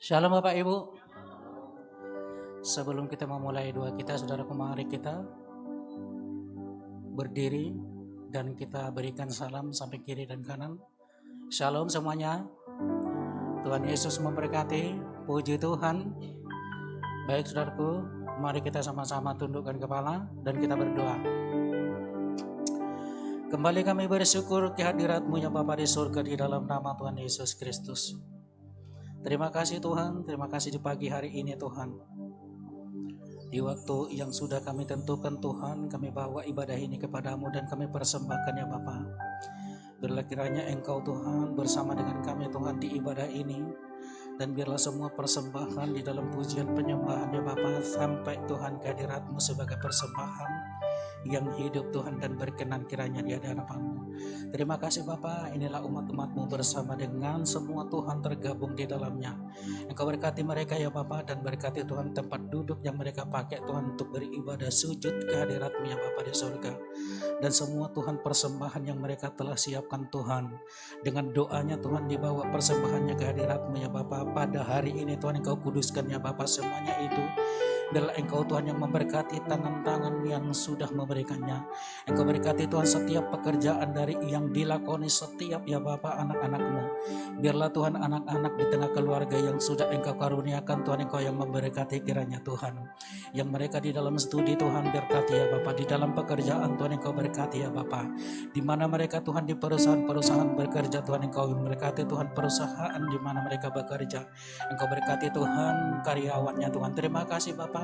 Shalom Bapak Ibu. Sebelum kita memulai doa kita, saudaraku, mari kita berdiri dan kita berikan salam sampai kiri dan kanan. Shalom semuanya. Tuhan Yesus memberkati. Puji Tuhan. Baik saudaraku, mari kita sama-sama tundukkan kepala dan kita berdoa. Kembali kami bersyukur kehadirat-Mu ya Bapa di surga, di dalam nama Tuhan Yesus Kristus. Terima kasih Tuhan, terima kasih di pagi hari ini Tuhan. Di waktu yang sudah kami tentukan Tuhan, kami bawa ibadah ini kepadamu dan kami persembahkan ya Bapa. Biarlah kiranya Engkau Tuhan bersama dengan kami Tuhan di ibadah ini. Dan biarlah semua persembahan di dalam pujian penyembahan ya Bapa, sampai Tuhan kehadirat-Mu sebagai persembahan yang hidup Tuhan dan berkenan kiranya di hadapan-Mu. Terima kasih Bapa, inilah umat-umat-Mu bersama dengan semua Tuhan tergabung di dalamnya. Engkau berkati mereka ya Bapa, dan berkati Tuhan tempat duduk yang mereka pakai Tuhan untuk beribadah sujud kehadirat-Mu ya Bapa di surga. Dan semua Tuhan persembahan yang mereka telah siapkan Tuhan, dengan doanya Tuhan dibawa persembahannya kehadirat-Mu ya Bapa. Pada hari ini Tuhan Engkau kuduskan ya Bapa semuanya itu. Biarlah Engkau Tuhan yang memberkati tangan-tangan yang sudah memberikannya. Engkau berkati Tuhan setiap pekerjaan dari yang dilakoni setiap ya Bapa anak-anak-Mu. Biarlah Tuhan anak-anak di tengah keluarga yang sudah Engkau karuniakan Tuhan, Engkau yang memberkati kiranya Tuhan. Yang mereka di dalam studi Tuhan berkati ya Bapa, di dalam pekerjaan Tuhan Engkau berkati ya Bapa. Di mana mereka Tuhan di perusahaan-perusahaan bekerja Tuhan, Engkau memberkati Tuhan perusahaan di mana mereka bekerja. Engkau berkati Tuhan karyawannya Tuhan. Terima kasih Bapa.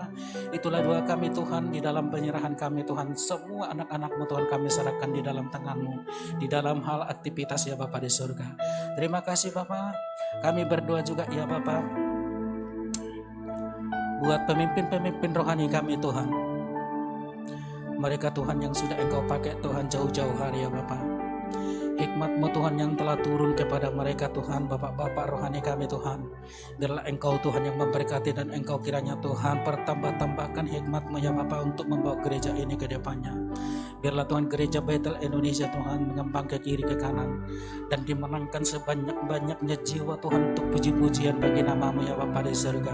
Itulah doa kami Tuhan, di dalam penyerahan kami Tuhan, semua anak-anak-Mu Tuhan kami serahkan di dalam tangan-Mu, di dalam hal aktivitas ya Bapa di surga. Terima kasih Bapa. Kami berdoa juga ya Bapa buat pemimpin-pemimpin rohani kami Tuhan. Mereka Tuhan yang sudah Engkau pakai Tuhan jauh-jauh hari ya Bapa. Hikmat-Mu Tuhan yang telah turun kepada mereka Tuhan, Bapak-Bapak rohani kami Tuhan. Biarlah Engkau Tuhan yang memberkati dan Engkau kiranya Tuhan pertambah-tambahkan hikmat-Mu ya Bapa untuk membawa gereja ini ke depannya. Biarlah Tuhan gereja Bethel Indonesia Tuhan mengembang ke kiri ke kanan dan dimenangkan sebanyak-banyaknya jiwa Tuhan untuk puji-pujian bagi nama-Mu ya Bapa di surga.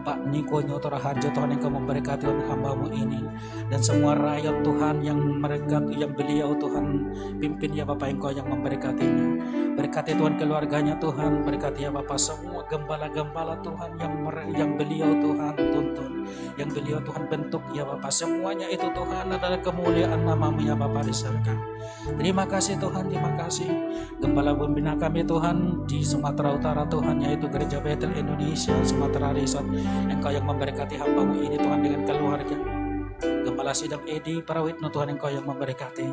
Pak Niko Nyotora Harjo Tuhan Engkau memberkati Tuhan hamba-Mu ini dan semua rakyat Tuhan yang mereka yang beliau Tuhan pimpin ya Bapa, Engkau yang memberkatinya. Berkati Tuhan keluarganya Tuhan, berkati ya Bapa semua gembala-gembala Tuhan yang beliau Tuhan tuntun, yang beliau Tuhan bentuk ya Bapa. Semuanya itu Tuhan adalah kemuliaan nama-Mu ya Bapa di surga. Terima kasih Tuhan, terima kasih. Gembala pembina kami Tuhan di Sumatera Utara Tuhan, yaitu Gereja Bethel Indonesia Sumatera Resort. Engkau yang memberkati hamba-Mu ini Tuhan dengan keluarga. Gembala Sidang Edi Prawitno Tuhan, Engkau yang memberkati.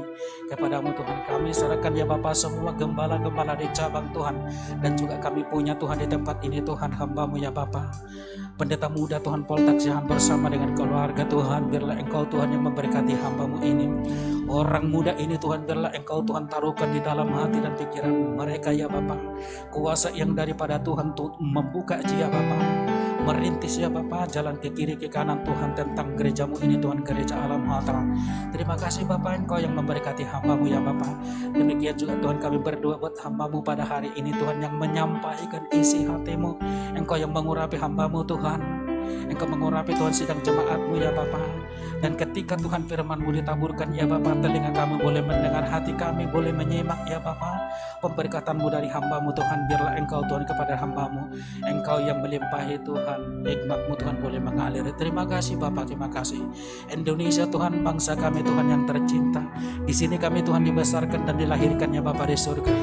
Kepadamu Tuhan kami serahkan ya Bapa semua gembala-gembala di cabang Tuhan, dan juga kami punya Tuhan di tempat ini Tuhan hamba-Mu ya Bapa. Pendeta muda Tuhan Poltak Sihan bersama dengan keluarga Tuhan, biarlah Engkau Tuhan yang memberkati hamba-Mu ini. Orang muda ini Tuhan, biarlah Engkau Tuhan taruhkan di dalam hati dan pikiran mereka ya Bapa. Kuasa yang daripada Tuhan tuh membuka ya Bapa, merintis ya Bapa jalan ke kiri ke kanan Tuhan tentang gereja-Mu ini Tuhan, gereja Alam Hatara. Terima kasih Bapa, Engkau yang memberkati hamba-Mu ya Bapa. Demikian juga Tuhan kami berdoa buat hamba-Mu pada hari ini Tuhan, yang menyampaikan isi hati-Mu. Engkau yang mengurapi hamba-Mu Tuhan. Engkau mengurapi Tuhan sidang jemaat-Mu ya Bapa. Dan ketika Tuhan firman-Mu ditaburkan ya Bapa, telinga kami boleh mendengar, hati kami boleh menyimak ya Bapa pemberkatan-Mu dari hamba-Mu Tuhan. Biarlah Engkau Tuhan kepada hamba-Mu, Engkau yang melimpahi Tuhan, hikmat-Mu Tuhan boleh mengalir. Terima kasih Bapa, terima kasih. Indonesia Tuhan, bangsa kami Tuhan yang tercinta. Di sini kami Tuhan dibesarkan dan dilahirkan ya Bapa di surga.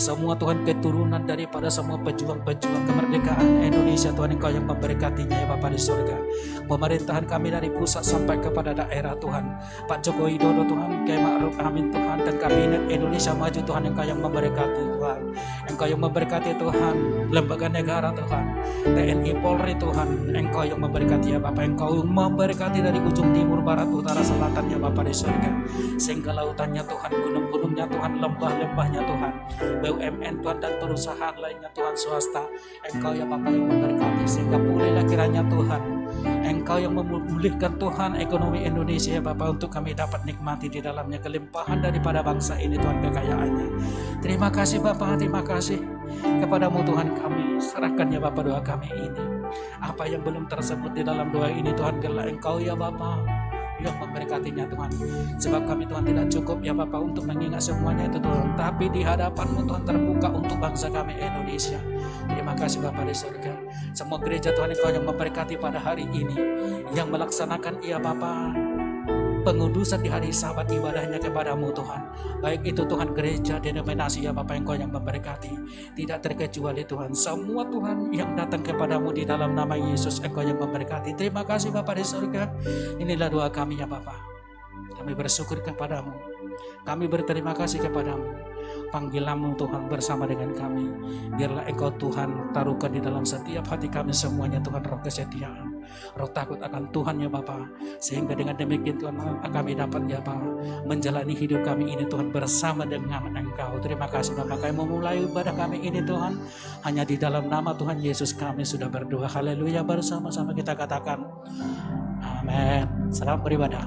Semua Tuhan keturunan daripada semua pejuang-pejuang kemerdekaan Indonesia Tuhan, Engkau yang memberkatinya ya Bapa di surga. Pemerintahan kami dari pusat sampai kepada daerah Tuhan, Pak Joko Widodo Tuhan, Kiai Ma'ruf Amin Tuhan, dan Kabinet Indonesia Maju Tuhan, Engkau yang memberkati Tuhan. Engkau yang memberkati Tuhan lembaga negara Tuhan, TNI Polri Tuhan, Engkau yang memberkati ya Bapa. Engkau yang memberkati dari ujung timur barat utara selatan ya Bapa di surga, sehingga lautannya Tuhan, gunung-gunungnya Tuhan, lembah-lembahnya Tuhan, BUMN Tuhan dan perusahaan lainnya Tuhan swasta, Engkau ya Bapa yang memberkati, sehingga pulihlah kiranya Tuhan Engkau Engkau yang memulihkan Tuhan ekonomi Indonesia ya Bapa, untuk kami dapat nikmati di dalamnya kelimpahan daripada bangsa ini Tuhan, kekayaannya. Terima kasih Bapa, terima kasih kepadamu Tuhan, kami serahkan ya Bapa doa kami ini. Apa yang belum tersebut di dalam doa ini Tuhan, biarlah Engkau ya Bapa yang memberkatinya Tuhan. Sebab kami Tuhan tidak cukup ya Bapa untuk mengingat semuanya itu Tuhan, tapi di hadapan-Mu Tuhan terbuka untuk bangsa kami Indonesia. Terima kasih Bapa di surga. Semua gereja Tuhan Engkau yang memberkati pada hari ini, yang melaksanakan ya Bapa pengudusan di hari Sabat ibadahnya kepadamu Tuhan. Baik itu Tuhan gereja denominasi ya Bapa Engkau yang memberkati, tidak terkecuali Tuhan semua Tuhan yang datang kepadamu di dalam nama Yesus Engkau yang memberkati. Terima kasih Bapa di surga. Inilah doa kami ya Bapa. Kami bersyukur kepadamu, kami berterima kasih kepadamu. Panggilanmu Tuhan bersama dengan kami. Biarlah Engkau Tuhan taruhkan di dalam setiap hati kami semuanya Tuhan roh kesetiaan, roh takut akan Tuhan ya Bapa. Sehingga dengan demikian Tuhan kami dapat ya Bapa menjalani hidup kami ini Tuhan bersama dengan Engkau. Terima kasih Bapa, kami memulai ibadah kami ini Tuhan hanya di dalam nama Tuhan Yesus kami sudah berdoa. Haleluya, bersama-sama kita katakan amin. Selamat beribadah.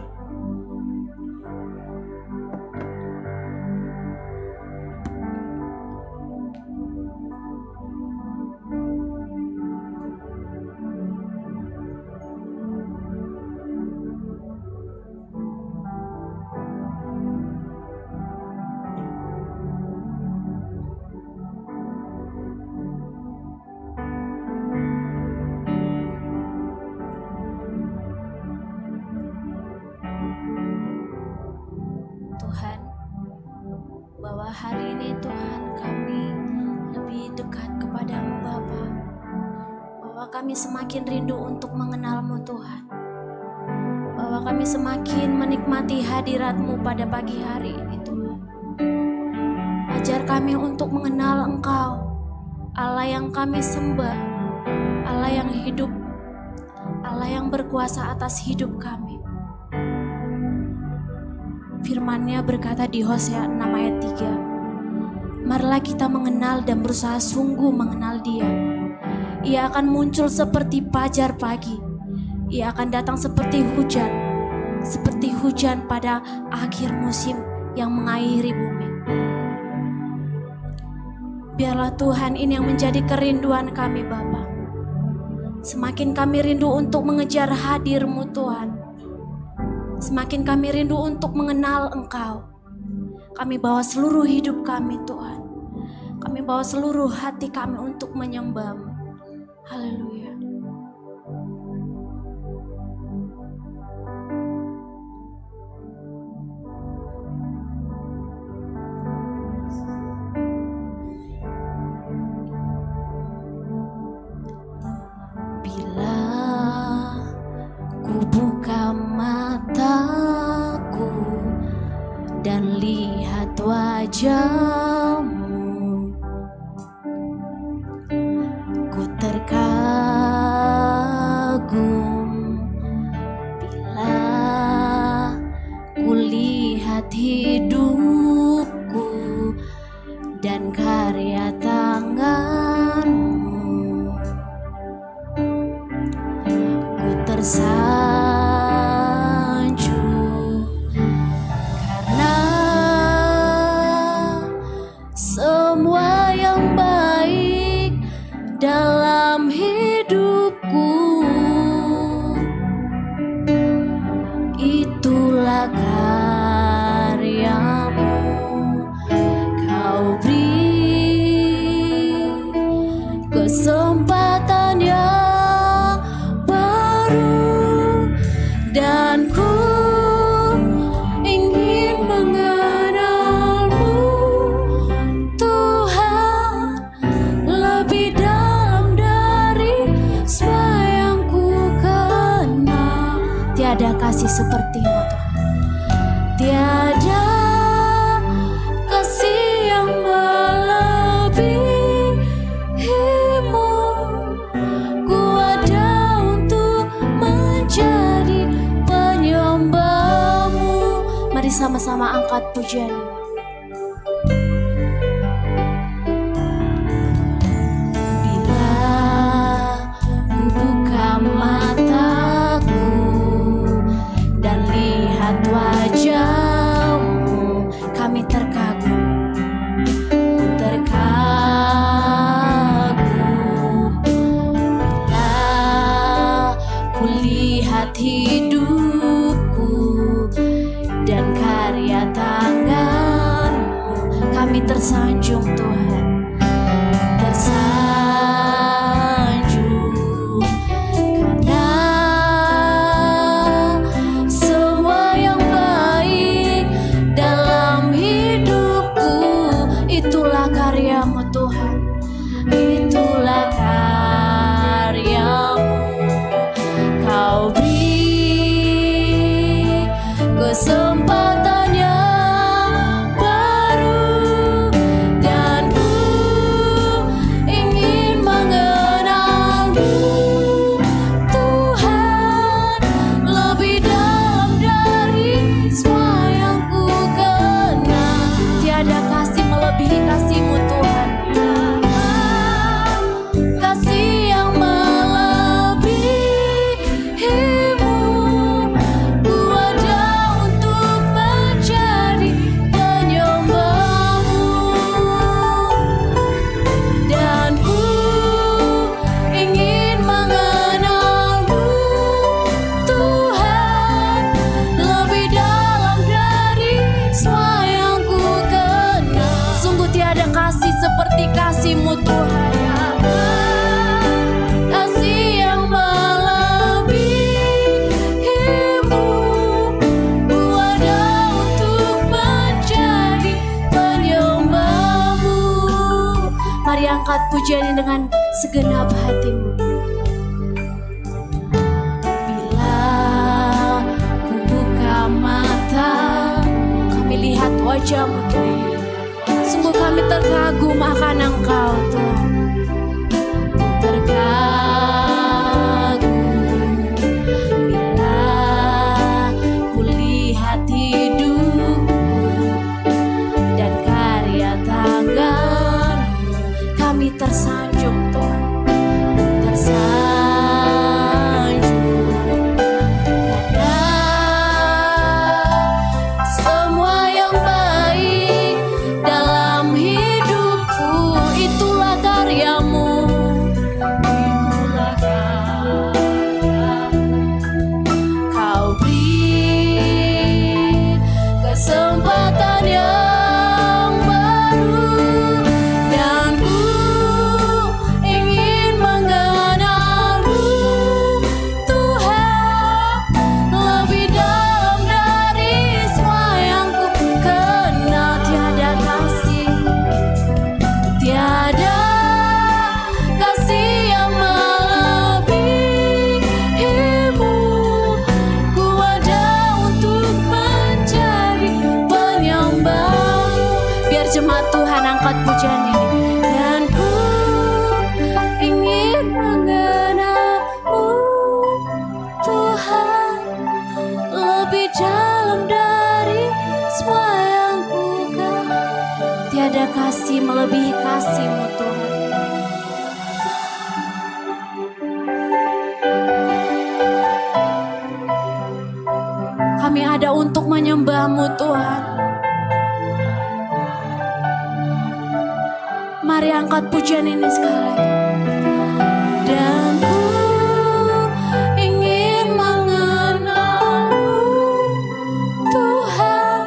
Tuhan, bahwa hari ini Tuhan kami lebih dekat kepadamu Bapa, bahwa kami semakin rindu untuk mengenalmu Tuhan, bahwa kami semakin menikmati hadiratmu pada pagi hari ini Tuhan. Ajar kami untuk mengenal Engkau, Allah yang kami sembah, Allah yang hidup, Allah yang berkuasa atas hidup kami. Firman-Nya berkata di Hosea 6 ayat 3, marilah kita mengenal dan berusaha sungguh mengenal Dia. Ia akan muncul seperti fajar pagi, Ia akan datang seperti hujan pada akhir musim yang mengairi bumi. Biarlah Tuhan ini yang menjadi kerinduan kami Bapa. Semakin kami rindu untuk mengejar hadir-Mu Tuhan, semakin kami rindu untuk mengenal Engkau. Kami bawa seluruh hidup kami Tuhan. Kami bawa seluruh hati kami untuk menyembah-Mu. Haleluya. Bila ku buka mataku dan lihat wajah-Mu, ku terkagum. Bila ku lihat hidupku dan karya tangan-Mu, ku tersanjung karena semua yang baik dalam hidupku itulah karya-Mu. Kau beri kesempatan yang baru dan ku ingin mengenal-Mu Tuhan lebih dalam dari semua yang ku kenal. Tiada kasih seperti-Mu Tuhan, tiada kasih yang melebihi-Mu. Ku ada untuk menjadi penyembah-Mu. Mari sama-sama angkat pujian ini. Bila ku buka mataku lihat hidupku dan karya tangan-Mu, kami tersanjung Tuhan, tersanjung karena semua yang baik dalam hidupku itulah karya-Mu Tuhan, itulah karya-Mu. Kau beri kesempatan yang baru dan ku ingin mengenal-Mu Tuhan lebih dalam dari semua yang ku kenal. Tiada kasih melebihi kasih-Mu Tuhan, kasih yang melebihi-Mu. Ku ada untuk menjadi penyembah-Mu dan ku ingin mengenal-Mu Tuhan lebih dalam dari semua yang ku kenal. Sungguh tiada kasih seperti kasih-Mu Tuhan, kasih yang melebihi-Mu. Ku ada untuk menjadi penyembah-Mu. Mari angkat pujian ini dengan segenap hatimu. Bila ku buka mata, kami lihat wajah-Mu Tuhan. Sungguh kami terkagum akan Engkau Tuhan, terkagum bila ku lihat hidupku dan karya tangan-Mu, kami tersanjung Tuhan, tersanjung karena semua yang baik dalam hidupku itulah karya-Mu, itulah karya-Mu. Kau beri kesempatan yang baru dan ku ingin mengenal-Mu Tuhan lebih dalam dari semua yang ku kenal. Tiada kasih, tiada kasih yang melebihi-Mu. Ku ada untuk menjadi penyembah-Mu. Biar jemaat Tuhan angkat pujian ini. Dan ku ingin mengenal-Mu Tuhan lebih dalam dari semua yang ku kenal. Tiada kasih melebihi kasih-Mu Tuhan. Kami ada untuk menyembah-Mu Tuhan. Mari angkat pujian ini sekali lagi. Dan ku ingin mengenal-Mu Tuhan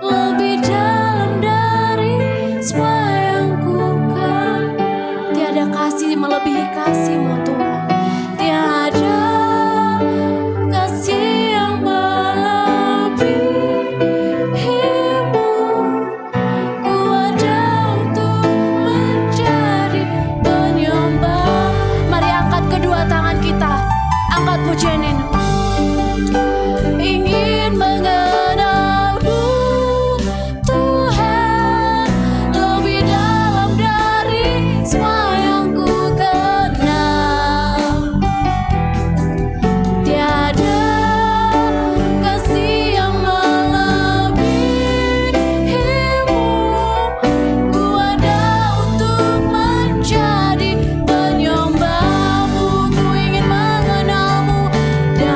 lebih dalam dari semua yang ku kenal. Tiada kasih melebihi kasih-Mu Tuhan. Tiada kasih yang melebihi-Mu. Ku ada untuk menjadi penyembah. Mari angkat kedua tangan kita, angkat pujian ini. Ingin mengenal-Mu Tuhan lebih dalam dari semua yang ku kenal. Tiada kasih yang melebihi-Mu. Ku ada untuk menjadi penyembah-Mu. Ku ingin mengenal-Mu dan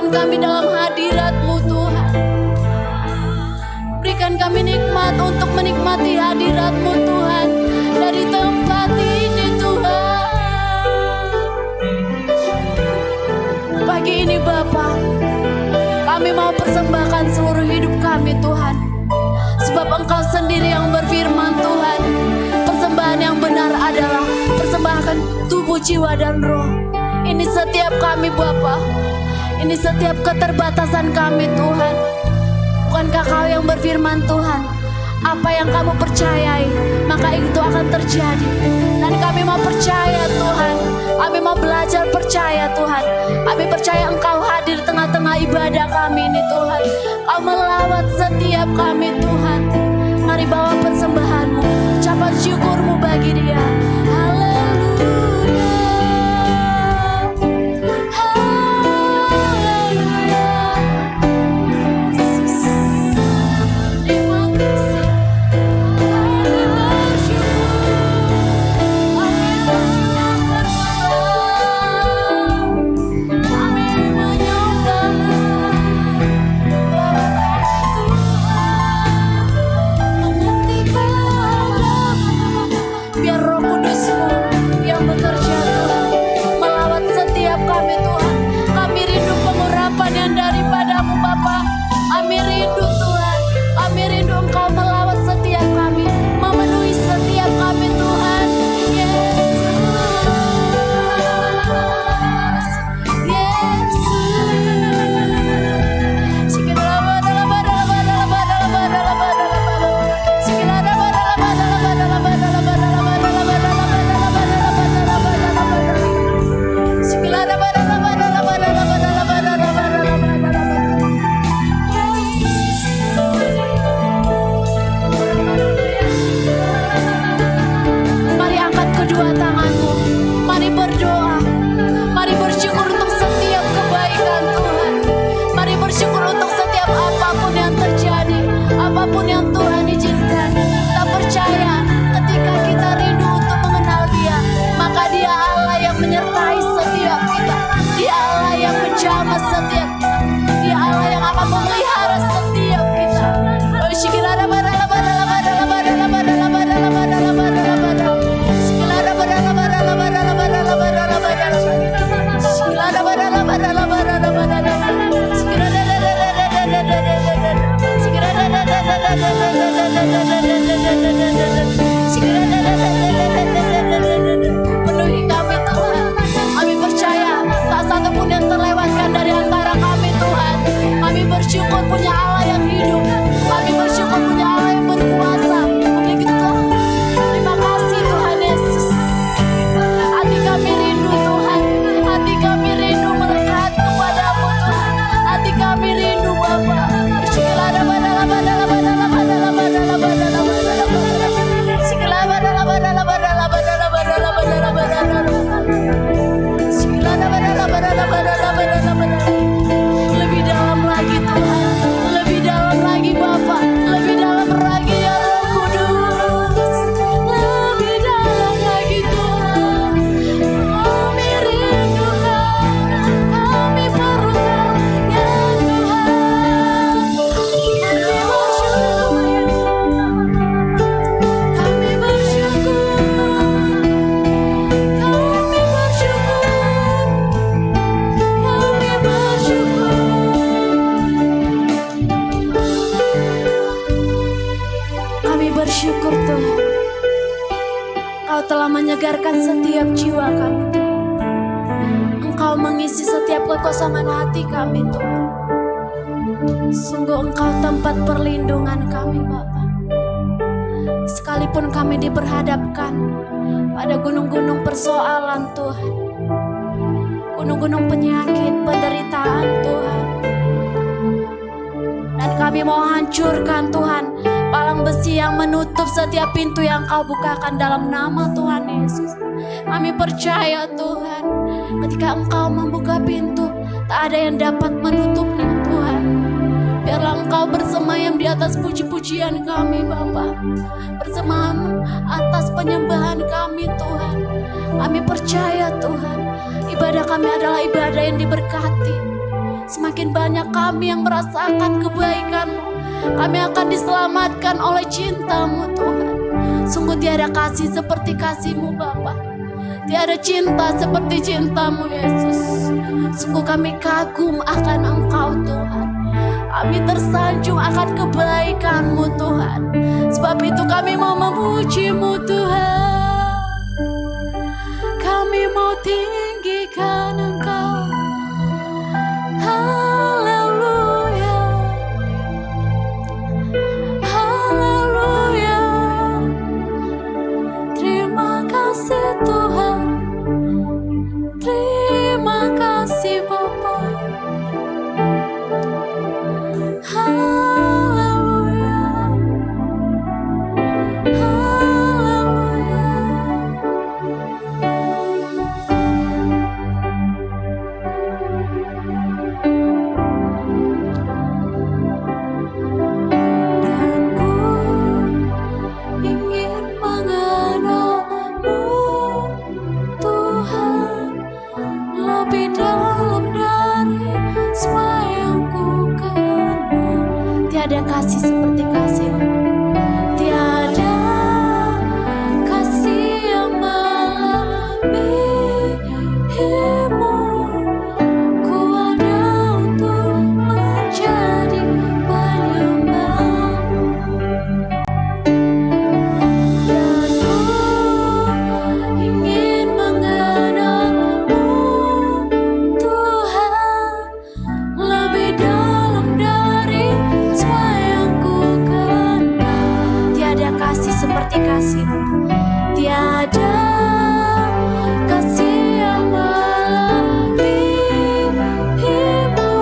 Tuhan kami dalam hadirat-Mu Tuhan. Berikan kami nikmat untuk menikmati hadirat-Mu Tuhan dari tempat ini Tuhan. Pagi ini Bapa, kami mau persembahkan seluruh hidup kami Tuhan. Sebab Engkau sendiri yang berfirman Tuhan, persembahan yang benar adalah persembahkan tubuh, jiwa, dan roh. Ini setiap kami Bapa, ini setiap keterbatasan kami Tuhan. Bukankah Kau yang berfirman Tuhan, apa yang kamu percayai maka itu akan terjadi. Dan kami mau percaya Tuhan, kami mau belajar percaya Tuhan. Kami percaya Engkau hadir tengah-tengah ibadah kami ini Tuhan. Kau melawat setiap kami Tuhan. Mari bawa persembahan-Mu, ucapan syukur-Mu bagi Dia. Haleluya, haleluya. Yesus, terima kasih. Kami bersyukur, kami berdoa, kami menyembah-Mu. Biar Roh Kudus-Mu yang bekerja Tuhan, melawat setiap kami Tuhan. Kami rindu pengurapan yang daripada-Mu Bapa. Kami rindu Tuhan, kami rindu Engkau melawat setiap kami, memenuhi setiap kami Tuhan. Yesus, mari angkat kedua tanganmu, mari berdoa, mari bersyukur untuk setiap kebaikan Tuhan. Mari bersyukur untuk setiap apapun yang terjadi, apapun yang Tuhan izinkan. Kita percaya ketika kita rindu untuk mengenal Dia, maka Dia Allah yang menyertai setiap kita. Dia Allah yang menjamah setiap kita. Dia Allah yang akan memelihara setiap kita. Penuhi kami Tuhan. Kami percaya tak satu pun yang terlewatkan dari antara kami Tuhan. Kami bersyukur punya Allah yang hidup. Kami bersyukur punya Allah yang berkuasa. Memiliki Tuhan. Terima kasih Tuhan Yesus. Hati kami rindu Tuhan. Hati kami rindu melekat kepada-Mu Tuhan. Hati kami rindu Bapa. Lebih dalam lagi Tuhan, lebih dalam lagi Bapa, lebih dalam lagi ya Roh Kudus, lebih dalam lagi Tuhan. Kami rindu Kau, kami perlukan ya Tuhan. Kami bersyukur, kami bersyukur, kami bersyukur. Kami bersyukur Tuhan, Kau telah menyegarkan setiap jiwa kami Tuhan. Engkau mengisi setiap kekosongan hati kami Tuhan. Sungguh Engkau tempat perlindungan kami Bapa. Sekalipun kami diperhadapkan pada gunung-gunung persoalan Tuhan, gunung-gunung penyakit, penderitaan Tuhan, dan kami mau hancurkan Tuhan palang besi yang menutup setiap pintu yang Kau bukakan dalam nama Tuhan Yesus. Kami percaya Tuhan, ketika Engkau membuka pintu, tak ada yang dapat menutupnya Tuhan. Biarlah Engkau bersemayam di atas puji-pujian kami Bapa, bersemayam atas penyembahan kami Tuhan. Kami percaya Tuhan, ibadah kami adalah ibadah yang diberkati. Semakin semakin banyak kami yang merasakan kebaikan-Mu, kami akan diselamatkan oleh cinta-Mu Tuhan. Sungguh tiada kasih seperti kasih-Mu Bapa, tiada cinta seperti cinta-Mu Yesus. Sungguh kami kagum akan Engkau Tuhan, kami tersanjung akan kebaikan-Mu Tuhan. Sebab itu kami mau memuji-Mu Tuhan, kami mau tinggikan Engkau. Haleluya, haleluya. Terima kasih Tuhan, terima kasih Bapa. Haleluya, haleluya. Dan ku ingin mengenal-Mu Tuhan lebih dalam dari semua yang ku kenal. Tiada kasih seperti kasih-Mu, tiada kasih yang melebihi-Mu. Ku ada untuk menjadi penyembah-Mu, dan ku ingin mengenal-Mu Tuhan lebih dalam dari semua yang ku kenal. Tiada kasih seperti kasih-Mu, tiada kasih yang melebihi-Mu.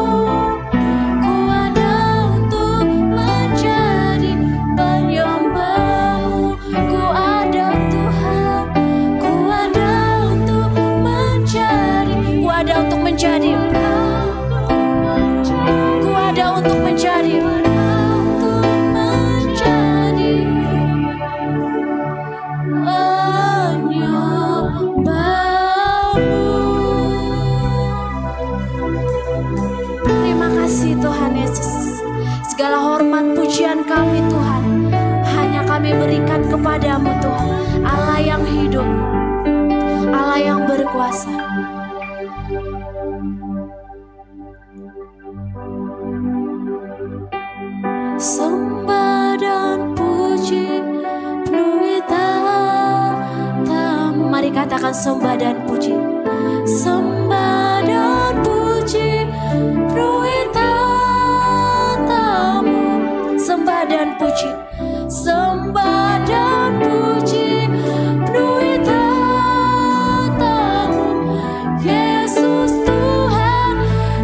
Ku ada untuk menjadi penyembah-Mu. Ku ada Tuhan, ku ada untuk menjadi, ku ada untuk menjadi, ku ada untuk menjadi, Terima kasih Tuhan Yesus. Segala hormat pujian kami Tuhan hanya kami berikan kepadamu Tuhan, Allah yang hidup, Allah yang berkuasa. Sembah dan puji penuhi tatamu. Mari katakan sembah dan puji. Sembah dan puji penuhi tatamu. Sembah dan puji, sembah dan puji penuhi tatamu. Yesus Tuhan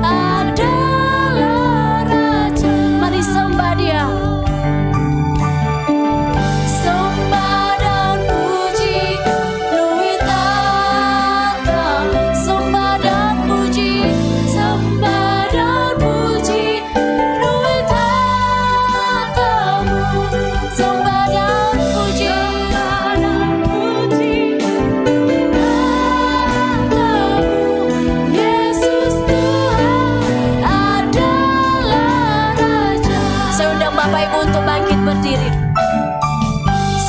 adalah Raja. Mari sembah Dia. Sembah dan puji penuhi tatamu. Sembah dan puji, sembah dan puji penuhi tatamu. Sembah dan puji, tatamu. Yesus Tuhan adalah Raja. Saya undang Bapak Ibu untuk bangkit berdiri.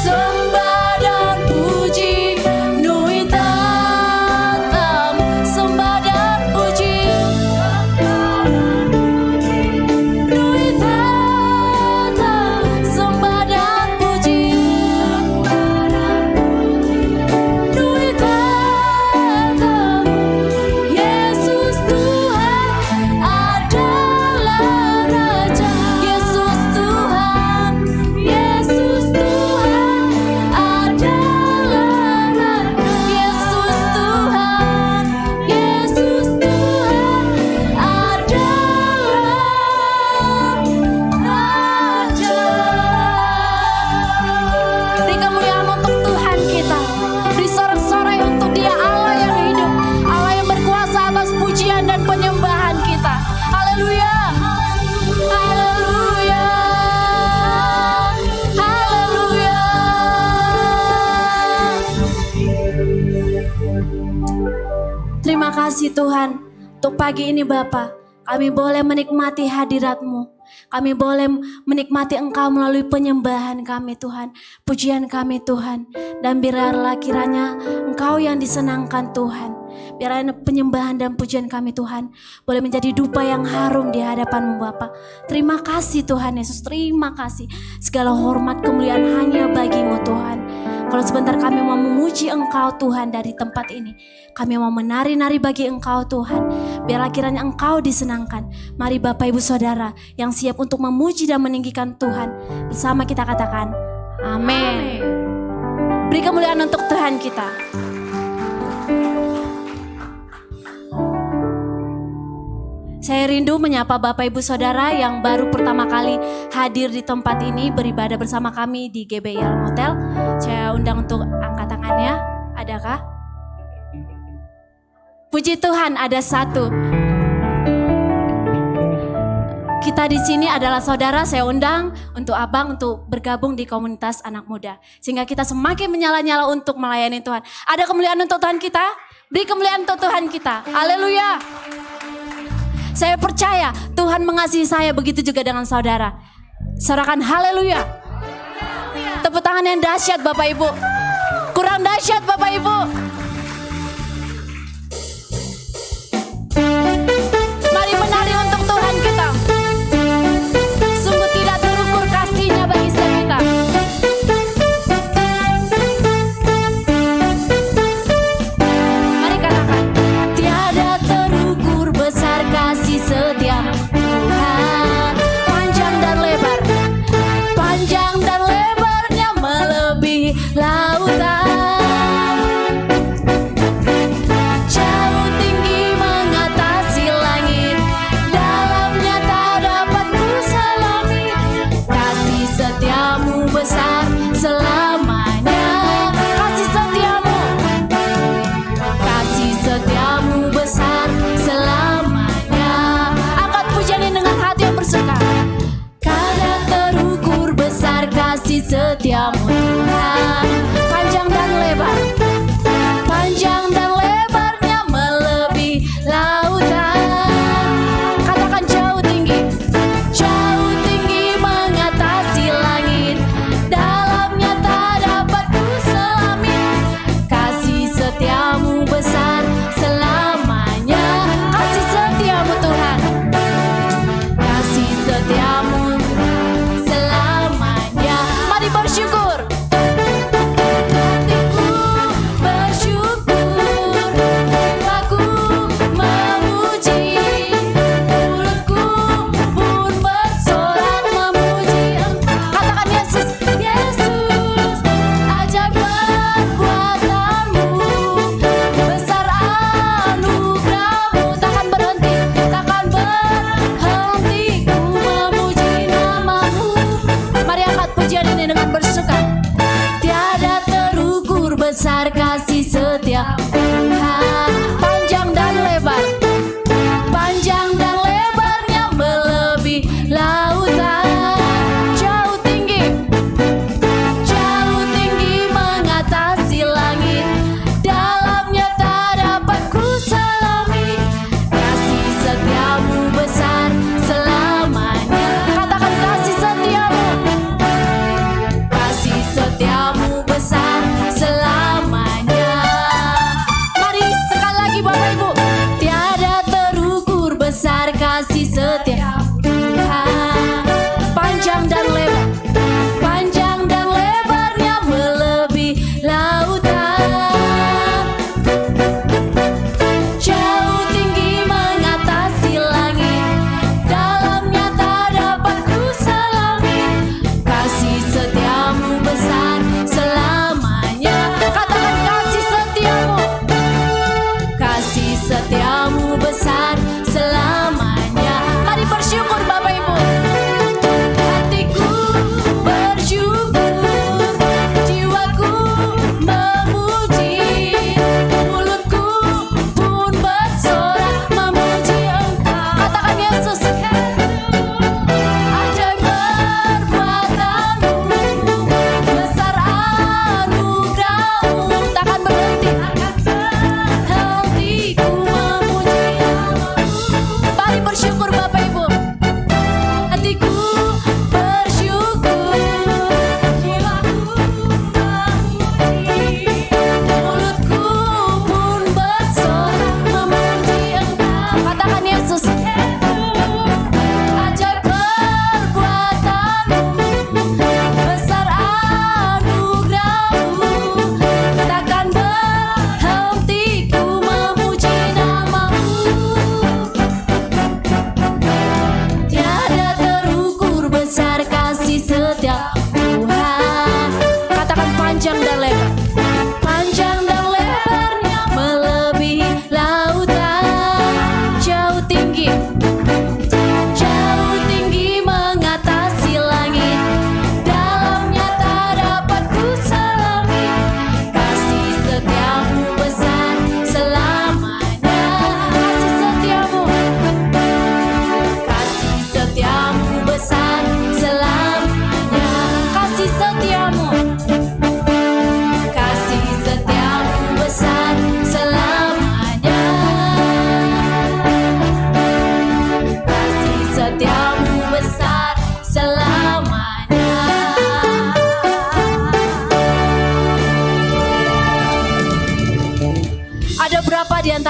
Sembah dan puji penuhi tatamu. Sembah dan puji penuhi tatamu. Sembah dan puji penuhi tatamu. Yesus Tuhan adalah Raja. Yesus Tuhan, Yesus Tuhan adalah Raja. Yesus Tuhan, Yesus Tuhan adalah Raja. Beri kemuliaan untuk Tuhan kita. Beri sorak-sorai untuk Dia, Allah yang hidup, Allah yang berkuasa atas pujian dan penyembahan kita. Haleluya, haleluya, haleluya. Terima kasih Tuhan untuk pagi ini Bapa. Kami boleh menikmati hadirat-Mu. Kami boleh menikmati Engkau melalui penyembahan kami Tuhan. Pujian kami Tuhan. Dan biarlah kiranya Engkau yang disenangkan Tuhan. Biarlah penyembahan dan pujian kami Tuhan boleh menjadi dupa yang harum di hadapan-Mu Bapa. Terima kasih Tuhan Yesus, terima kasih. Segala hormat kemuliaan hanya bagi-Mu Tuhan. Kalau sebentar kami mau memuji Engkau Tuhan dari tempat ini, kami mau menari-nari bagi Engkau Tuhan. Biarlah kiranya Engkau disenangkan. Mari Bapak Ibu Saudara yang siap untuk memuji dan meninggikan Tuhan, bersama kita katakan amin. Beri kemuliaan untuk Tuhan kita. Saya rindu menyapa Bapak Ibu Saudara yang baru pertama kali hadir di tempat ini beribadah bersama kami di GBL Hotel. Saya undang untuk angkat tangannya. Adakah? Puji Tuhan, ada satu. Kita di sini adalah saudara, saya undang untuk abang untuk bergabung di komunitas anak muda. Sehingga kita semakin menyala-nyala untuk melayani Tuhan. Ada kemuliaan untuk Tuhan kita? Beri kemuliaan untuk Tuhan kita. Haleluya. Saya percaya Tuhan mengasihi saya, begitu juga dengan saudara. Sorakan haleluya. Tepuk tangan yang dahsyat Bapak Ibu. Kurang dahsyat Bapak Ibu. Mari menari untuk Tuhan kita. Sungguh tidak terukur kasih-Nya bagi setiap kita. Mari katakan, tiada terukur besar kasih setia Tuhan. Panjang dan lebar, panjang dan lebarnya melebihi lautan.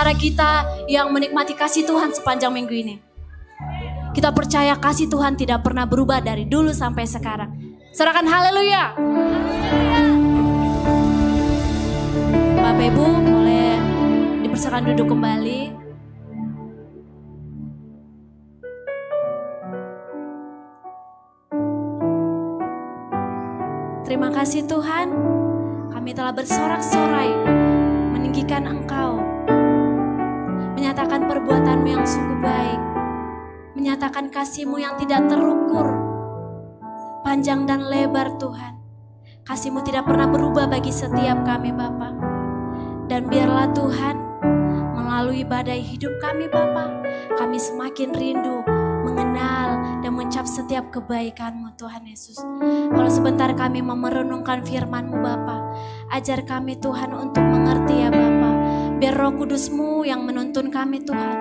antara kita yang menikmati kasih Tuhan sepanjang minggu ini. Kita percaya kasih Tuhan tidak pernah berubah dari dulu sampai sekarang. Serahkan haleluya. Bapak Ibu boleh dipersilakan duduk kembali. Terima kasih Tuhan, kami telah bersorak-sorai meninggikan Engkau, menyatakan perbuatan-Mu yang sungguh baik, menyatakan kasih-Mu yang tidak terukur, panjang dan lebar Tuhan. Kasih-Mu tidak pernah berubah bagi setiap kami Bapa. Dan biarlah Tuhan, melalui badai hidup kami Bapa, kami semakin rindu mengenal dan mencap setiap kebaikan-Mu Tuhan Yesus. Kalau sebentar kami mau merenungkan firman-Mu Bapa, ajar kami Tuhan untuk mengerti ya Bapa. Biar Roh Kudus-Mu yang menuntun kami Tuhan.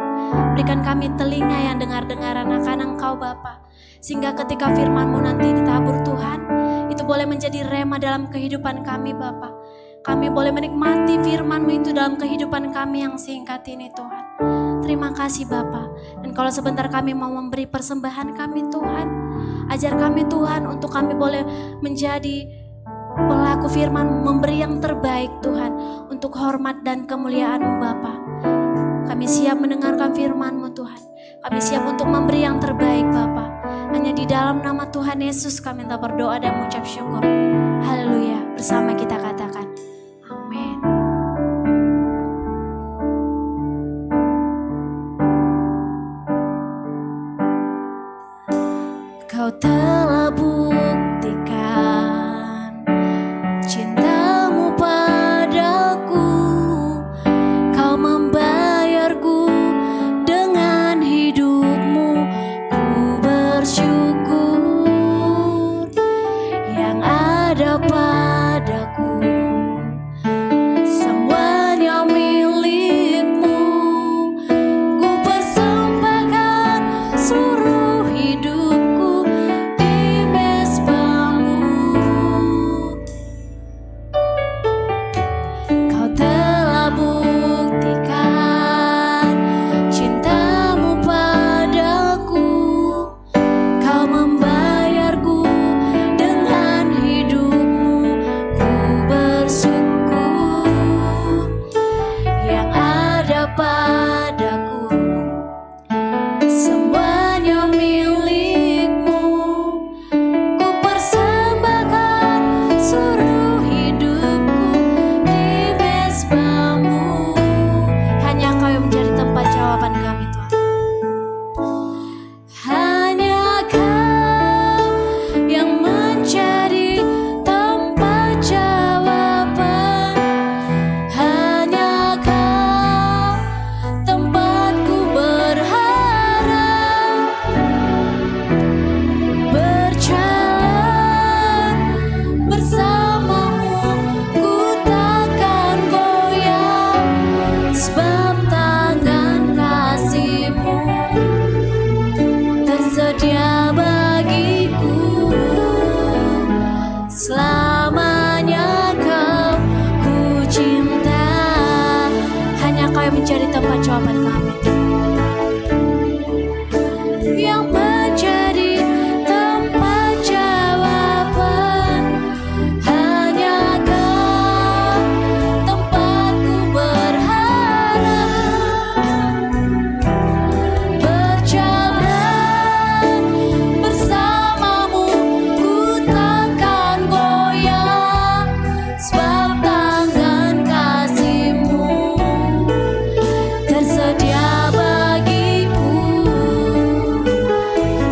Berikan kami telinga yang dengar-dengaran akan Engkau Bapa. Sehingga ketika firman-Mu nanti ditabur Tuhan, itu boleh menjadi rema dalam kehidupan kami Bapa. Kami boleh menikmati firman-Mu itu dalam kehidupan kami yang singkat ini Tuhan. Terima kasih Bapa. Dan kalau sebentar kami mau memberi persembahan kami Tuhan, ajar kami Tuhan untuk kami boleh menjadi pelaku firman, memberi yang terbaik Tuhan, untuk hormat dan kemuliaan-Mu Bapa. Kami siap mendengarkan firman-Mu Tuhan. Kami siap untuk memberi yang terbaik Bapa. Hanya di dalam nama Tuhan Yesus kami minta berdoa dan mengucap syukur. Haleluya. Bersama kita katakan amin. Kau telah buktikan cinta-Mu padaku. Kau membayarku dengan hidup-Mu. Ku bersyukur yang ada padaku. Semuanya milik-Mu. Ku persembahkan seluruh hidupku di mezbah-Mu. Kau telah buktikan cinta-Mu padaku. Kau membayarku dengan hidup-Mu. Ku bersyukur yang ada padaku. Semuanya milik-Mu. Ku persembahkan seluruh hidupku di mezbah-Mu. Hanya Kau yang menjadi tempat jawaban kami Tuhan. Hanya Kau yang menjadi tempat jawaban. Hanya Kau tempatku berharap. Berjalan bersama-Mu, ku takkan goyah. Sebab tangan kasih-Mu tersedia bagiku. Selamanya Kau ku cinta. Hanya Kau yang menjadi tempat jawaban kami. Yang menjadi tempat jawaban. Hanya Kau tempatku berharap. Berjalan bersama-Mu, ku takkan goyah. Sebab tangan kasih-Mu tersedia bagiku.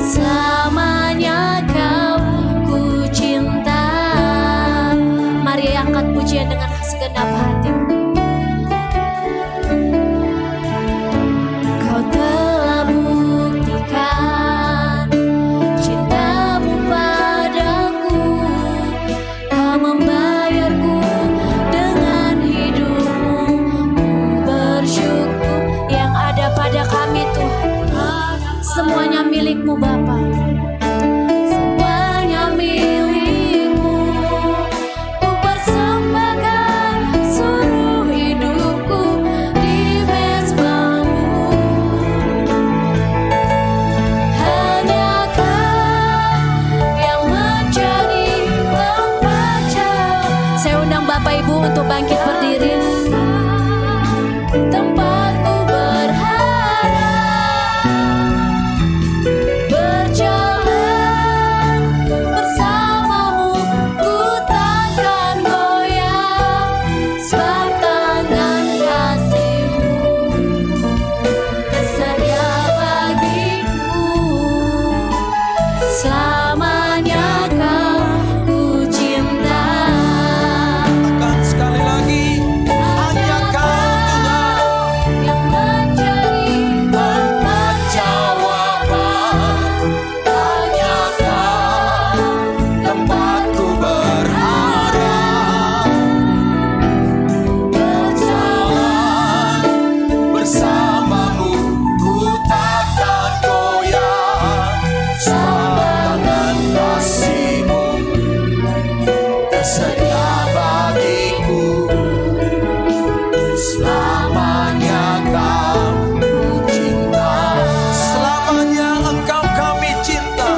Selamanya Kau ku cinta. Mari angkat pujian dengan segenap hati. Kau telah buktikan cinta-Mu padaku. Kau membayarku dengan hidup-Mu. Ku bersyukur yang ada pada kami Tuhan. Semuanya milik-Mu Bapa. Semuanya milik-Mu. Ku persembahkan seluruh hidupku di mezbah-Mu. selamanya kau ku cinta. Katakan sekali lagi, hanya kau Tuhan Yang menjadi tempat jawaban, hanya kau tempatku berharap. Berjalan bersamamu, ku takkan goyah. Tangan kasih-Mu tersedia bagiku. Selamanya kau ku cinta. Selamanya engkau kami cinta.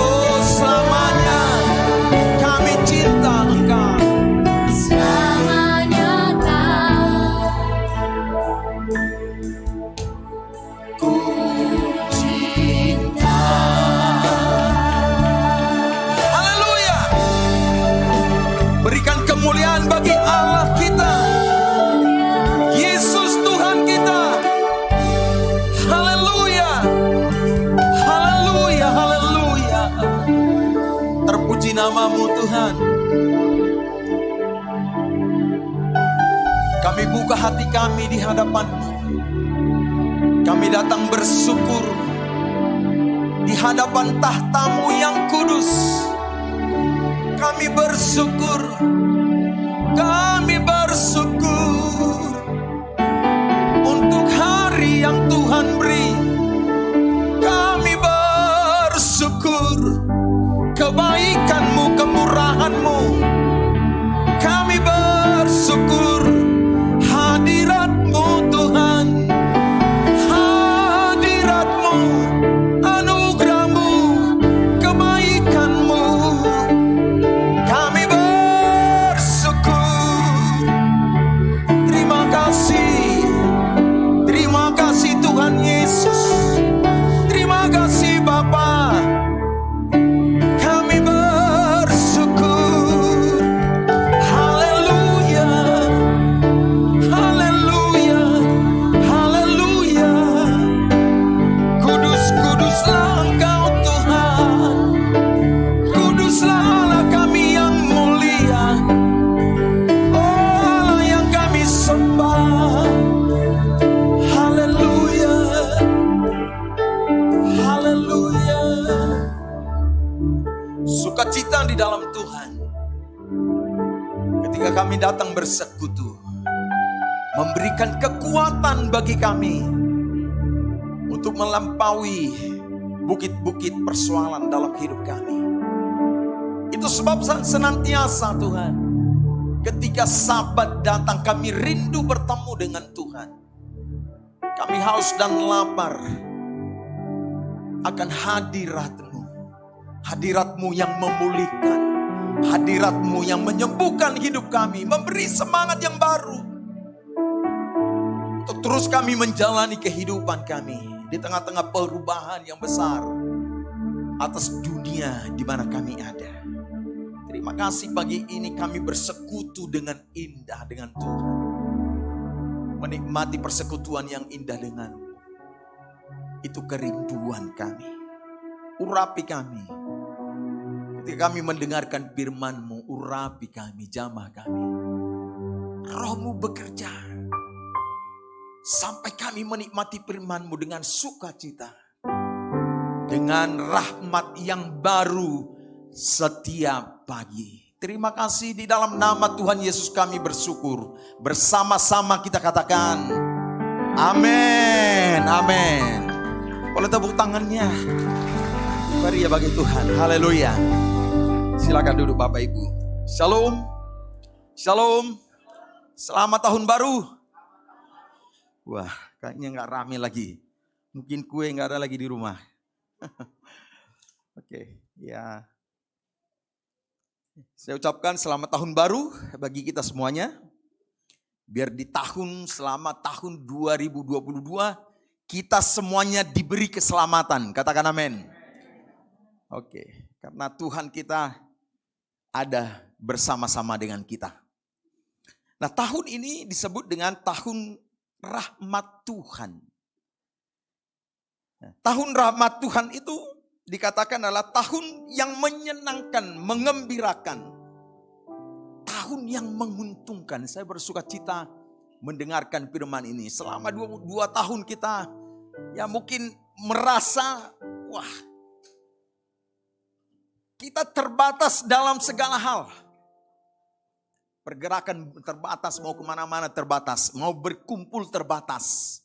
Oh, selamanya kami cinta engkau. selamanya kau Ku cinta. Haleluya. Berikan kemuliaan bagi Allah kita, Yesus Tuhan kita. Haleluya. Haleluya, haleluya. Terpuji namamu Tuhan. Kami buka hati kami di hadapan-Mu. Kami datang bersyukur di hadapan tahta-Mu yang kudus. Kami bersyukur, kami bersyukur untuk hari yang Tuhan beri. Kami bersyukur kebaikan-Mu, kemurahan-Mu. Kami bersyukur hadirat-Mu Tuhan. Hadirat-Mu, anugerah-Mu, kebaikan-Mu. Kami bersyukur. Terima kasih. Terima kasih Tuhan Yesus. Terima kasih Bapa. Kami bersyukur. Haleluya. Haleluya. Haleluya. Kudus-kuduslah Engkau Tuhan. Kuduslah Allah kami yang mulia. Oh Allah yang kami sembah. Haleluya. Haleluya. Sukacita di dalam Tuhan ketika kami datang bersekutu, memberikan kekuatan bagi kami untuk melampaui bukit-bukit persoalan dalam hidup kami. Itu sebab senantiasa Tuhan, ketika Sabat datang kami rindu bertemu dengan Tuhan. Kami haus dan lapar akan hadirat-Mu. Hadirat-Mu yang memulihkan, hadirat-Mu yang menyembuhkan hidup kami, memberi semangat yang baru untuk terus kami menjalani kehidupan kami di tengah-tengah perubahan yang besar atas dunia di mana kami ada. Terima kasih pagi ini kami bersekutu dengan indah dengan Tuhan. Menikmati persekutuan yang indah dengan-Mu. Itu kerinduan kami. Urapi kami. Ketika kami mendengarkan firman-Mu, urapi kami, jamah kami. Roh-Mu bekerja. Sampai kami menikmati firman-Mu dengan sukacita. Dengan rahmat yang baru setiap pagi. Terima kasih, di dalam nama Tuhan Yesus kami bersyukur. Bersama-sama kita katakan amin, amin. Boleh tepuk tangannya. Mari ya bagi Tuhan. Haleluya. Silakan duduk Bapak Ibu. Shalom. Shalom. Selamat tahun baru. Wah, kayaknya gak rame lagi. Mungkin kue gak ada lagi di rumah. Oke, ya. Saya ucapkan selamat tahun baru bagi kita semuanya. Biar di selama tahun 2022 kita semuanya diberi keselamatan. Katakan amin. Oke, karena Tuhan kita ada bersama-sama dengan kita. Nah, tahun ini disebut dengan tahun rahmat Tuhan. Tahun rahmat Tuhan itu dikatakan adalah tahun yang menyenangkan, mengembirakan. Tahun yang menguntungkan. Saya bersuka cita mendengarkan firman ini. Selama 2 tahun kita ya mungkin merasa, wah, kita terbatas dalam segala hal. Pergerakan terbatas, mau kemana-mana terbatas, mau berkumpul terbatas.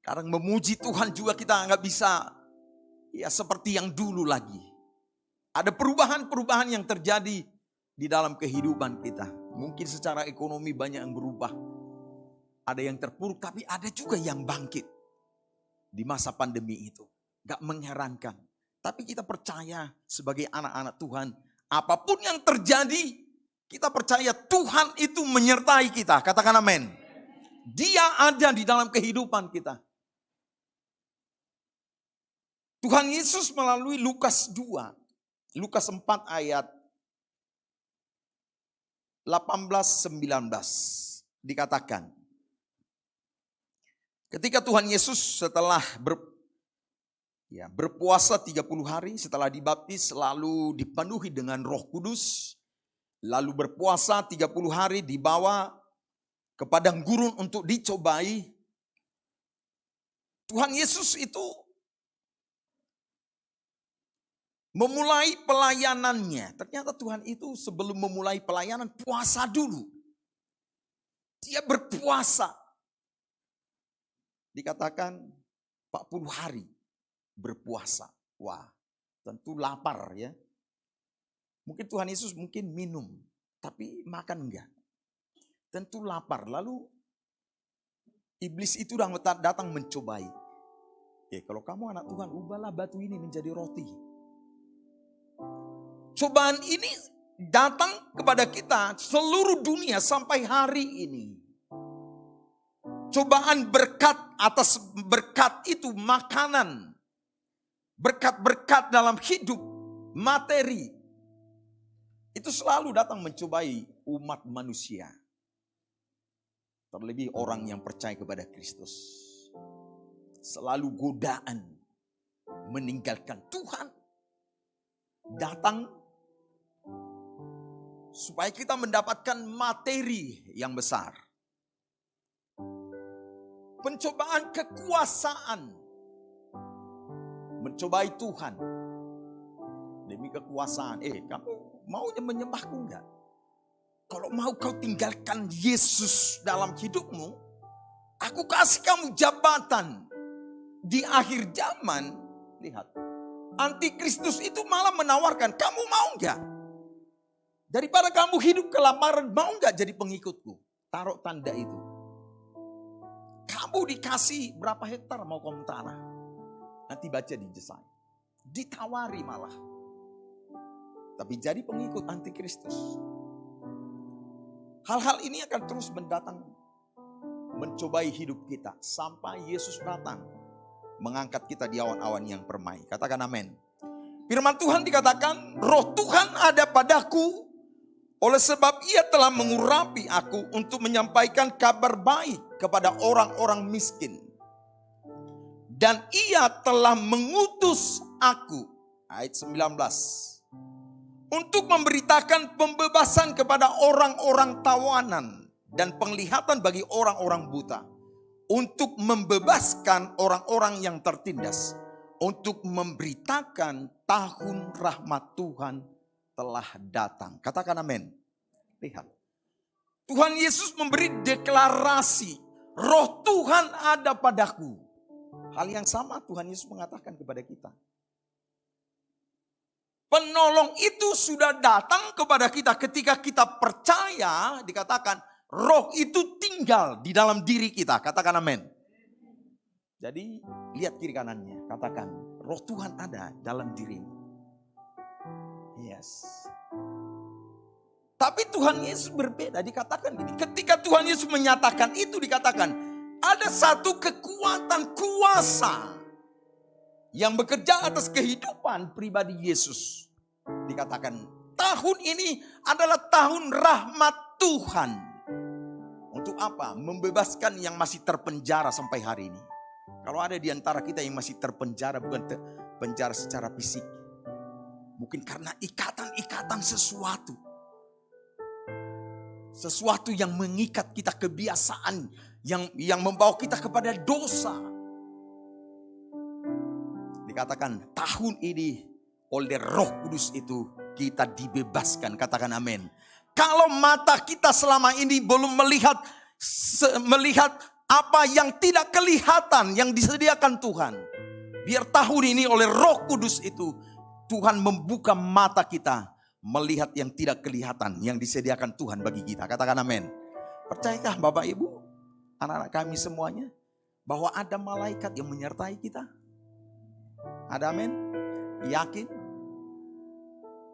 Kadang memuji Tuhan juga kita nggak bisa ya seperti yang dulu lagi. Ada perubahan-perubahan yang terjadi di dalam kehidupan kita. Mungkin secara ekonomi banyak yang berubah. Ada yang terpuruk, tapi ada juga yang bangkit di masa pandemi itu. Gak mengherankan. Tapi kita percaya sebagai anak-anak Tuhan, apapun yang terjadi, kita percaya Tuhan itu menyertai kita. Katakan amin. Dia ada di dalam kehidupan kita. Tuhan Yesus melalui Lukas 2, Lukas 4 ayat 18-19 dikatakan. Ketika Tuhan Yesus setelah berpuasa 30 hari setelah dibaptis, lalu dipenuhi dengan Roh Kudus, lalu berpuasa 30 hari dibawa ke padang gurun untuk dicobai. Tuhan Yesus itu memulai pelayanannya. Ternyata Tuhan itu sebelum memulai pelayanan puasa dulu. Dia berpuasa. Dikatakan 40 hari berpuasa. Wah, tentu lapar ya. Mungkin Tuhan Yesus mungkin minum, tapi makan enggak. Tentu lapar. Lalu iblis itu datang mencobai. Kalau kamu anak Tuhan, ubahlah batu ini menjadi roti. Cobaan ini datang kepada kita seluruh dunia sampai hari ini. Cobaan berkat atas berkat itu makanan. Berkat-berkat dalam hidup, materi. Itu selalu datang mencobai umat manusia. Terlebih orang yang percaya kepada Kristus. Selalu godaan meninggalkan Tuhan. Datang supaya kita mendapatkan materi yang besar. Pencobaan kekuasaan. Mencobai Tuhan. Demi kekuasaan. Kamu mau menyembahku enggak? Kalau mau kau tinggalkan Yesus dalam hidupmu, aku kasih kamu jabatan. Di akhir zaman, lihat. Antikristus itu malah menawarkan, kamu mau enggak? Daripada kamu hidup kelaparan, mau enggak jadi pengikutku? Taruh tanda itu. Kamu dikasih berapa hektar mau kamu tanah? Nanti baca di desain. Ditawari malah. Tapi jadi pengikut antikristus. Hal-hal ini akan terus mendatang, mencobai hidup kita. Sampai Yesus datang, mengangkat kita di awan-awan yang permai. Katakan amin. Firman Tuhan dikatakan, Roh Tuhan ada padaku, oleh sebab Ia telah mengurapi aku untuk menyampaikan kabar baik kepada orang-orang miskin. Dan Ia telah mengutus aku, ayat 19, untuk memberitakan pembebasan kepada orang-orang tawanan dan penglihatan bagi orang-orang buta. Untuk membebaskan orang-orang yang tertindas. Untuk memberitakan tahun rahmat Tuhan telah datang. Katakan amin. Lihat. Tuhan Yesus memberi deklarasi. Roh Tuhan ada padaku. Hal yang sama Tuhan Yesus mengatakan kepada kita. Penolong itu sudah datang kepada kita ketika kita percaya, dikatakan Roh itu tinggal di dalam diri kita. Katakan amin. Jadi lihat kiri kanannya. Katakan Roh Tuhan ada dalam dirimu. Yes. Tapi Tuhan Yesus berbeda. Dikatakan gini. Ketika Tuhan Yesus menyatakan itu, dikatakan ada satu kekuatan kuasa yang bekerja atas kehidupan pribadi Yesus. Dikatakan tahun ini adalah tahun rahmat Tuhan. Untuk apa? Membebaskan yang masih terpenjara sampai hari ini. Kalau ada di antara kita yang masih terpenjara, bukan penjara secara fisik. Mungkin karena ikatan-ikatan sesuatu. Sesuatu yang mengikat kita, kebiasaan yang membawa kita kepada dosa. Dikatakan tahun ini oleh Roh Kudus itu kita dibebaskan. Katakan amin. Kalau mata kita selama ini belum melihat apa yang tidak kelihatan yang disediakan Tuhan. Biar tahun ini oleh Roh Kudus itu Tuhan membuka mata kita melihat yang tidak kelihatan yang disediakan Tuhan bagi kita. Katakan amin. Percayakah Bapak Ibu, anak-anak kami semuanya, bahwa ada malaikat yang menyertai kita? Ada amin? Yakin?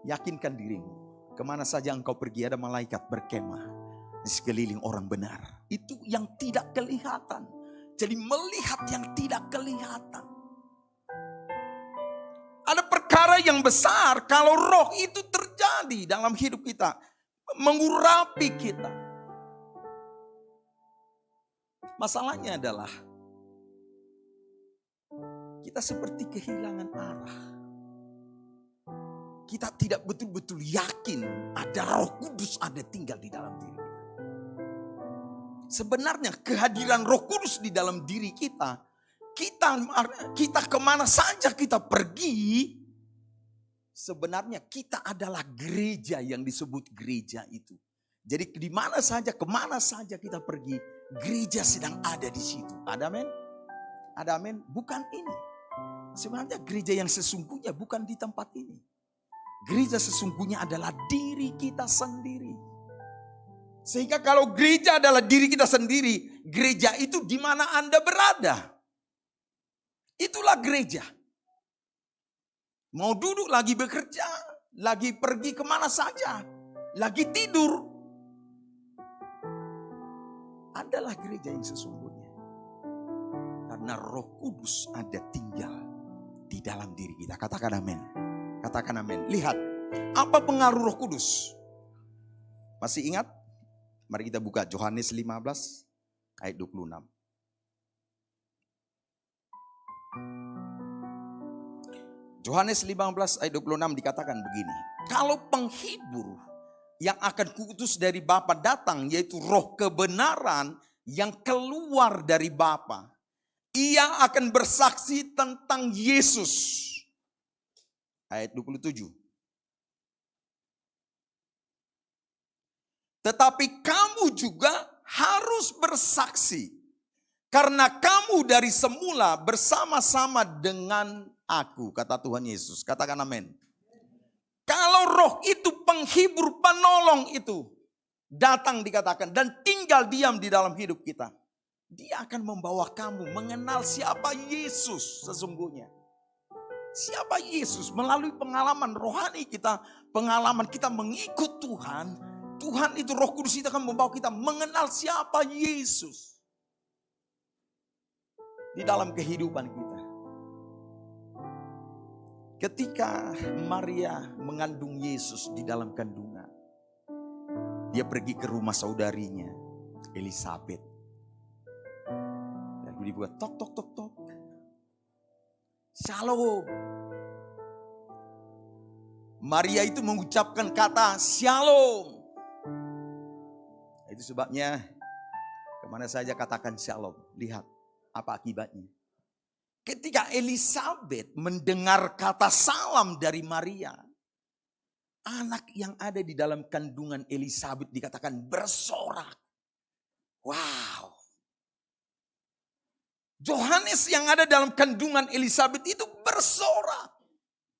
Yakinkan dirimu. Kemana saja engkau pergi ada malaikat berkemah di sekeliling orang benar. Itu yang tidak kelihatan. Jadi melihat yang tidak kelihatan. Ada perkara yang besar kalau roh itu terjadi dalam hidup kita. Mengurapi kita. Masalahnya adalah kita seperti kehilangan arah. Kita tidak betul-betul yakin ada Roh Kudus ada tinggal di dalam diri kita. Sebenarnya kehadiran Roh Kudus di dalam diri kita kemana saja kita pergi, sebenarnya kita adalah gereja yang disebut gereja itu. Jadi di mana saja, kemana saja kita pergi, gereja sedang ada di situ. Ada amin? Ada amin? Bukan ini. Sebenarnya gereja yang sesungguhnya bukan di tempat ini. Gereja sesungguhnya adalah diri kita sendiri. Sehingga kalau gereja adalah diri kita sendiri, gereja itu di mana Anda berada. Itulah gereja. Mau duduk lagi bekerja, lagi pergi kemana saja, lagi tidur. Adalah gereja yang sesungguhnya. Karena Roh Kudus ada tinggal di dalam diri kita. Katakan amin. Katakan amin. Lihat, apa pengaruh Roh Kudus? Masih ingat? Mari kita buka Yohanes 15 ayat 26. Yohanes 15 ayat 26 dikatakan begini. Kalau penghibur yang akan kuutus dari Bapa datang, yaitu Roh kebenaran yang keluar dari Bapa, ia akan bersaksi tentang Yesus. Ayat 27. Tetapi kamu juga harus bersaksi. Karena kamu dari semula bersama-sama dengan aku. Kata Tuhan Yesus. Katakan amin. Kalau roh itu penghibur, penolong itu datang dikatakan. Dan tinggal diam di dalam hidup kita. Dia akan membawa kamu mengenal siapa Yesus sesungguhnya. Siapa Yesus melalui pengalaman rohani kita, pengalaman kita mengikut Tuhan. Tuhan itu Roh Kudus itu akan membawa kita mengenal siapa Yesus di dalam kehidupan kita. Ketika Maria mengandung Yesus di dalam kandungan, dia pergi ke rumah saudarinya Elisabet. Lalu dibuat tok tok tok tok. Shalom. Maria itu mengucapkan kata shalom. Itu sebabnya kemana saja katakan shalom. Lihat apa akibatnya. Ketika Elisabet mendengar kata salam dari Maria, anak yang ada di dalam kandungan Elisabet dikatakan bersorak. Wow. Yohanes yang ada dalam kandungan Elisabet itu bersorak,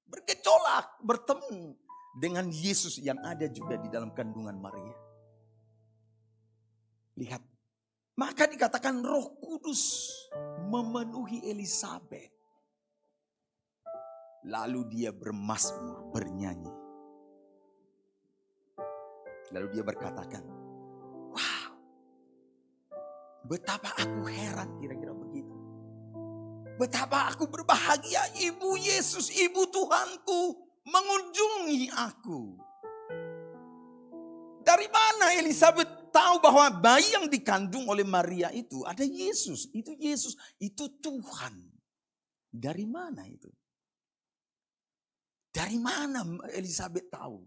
bergejolak, bertemu dengan Yesus yang ada juga di dalam kandungan Maria. Lihat, maka dikatakan Roh Kudus memenuhi Elisabet. Lalu dia bermazmur, bernyanyi. Lalu dia berkatakan, wow, betapa aku heran, kira-kira begitu. Betapa aku berbahagia, Ibu Yesus, Ibu Tuhanku mengunjungi aku. Dari mana Elisabet tahu bahwa bayi yang dikandung oleh Maria itu ada Yesus. Itu Yesus, itu Tuhan. Dari mana itu? Dari mana Elizabeth tahu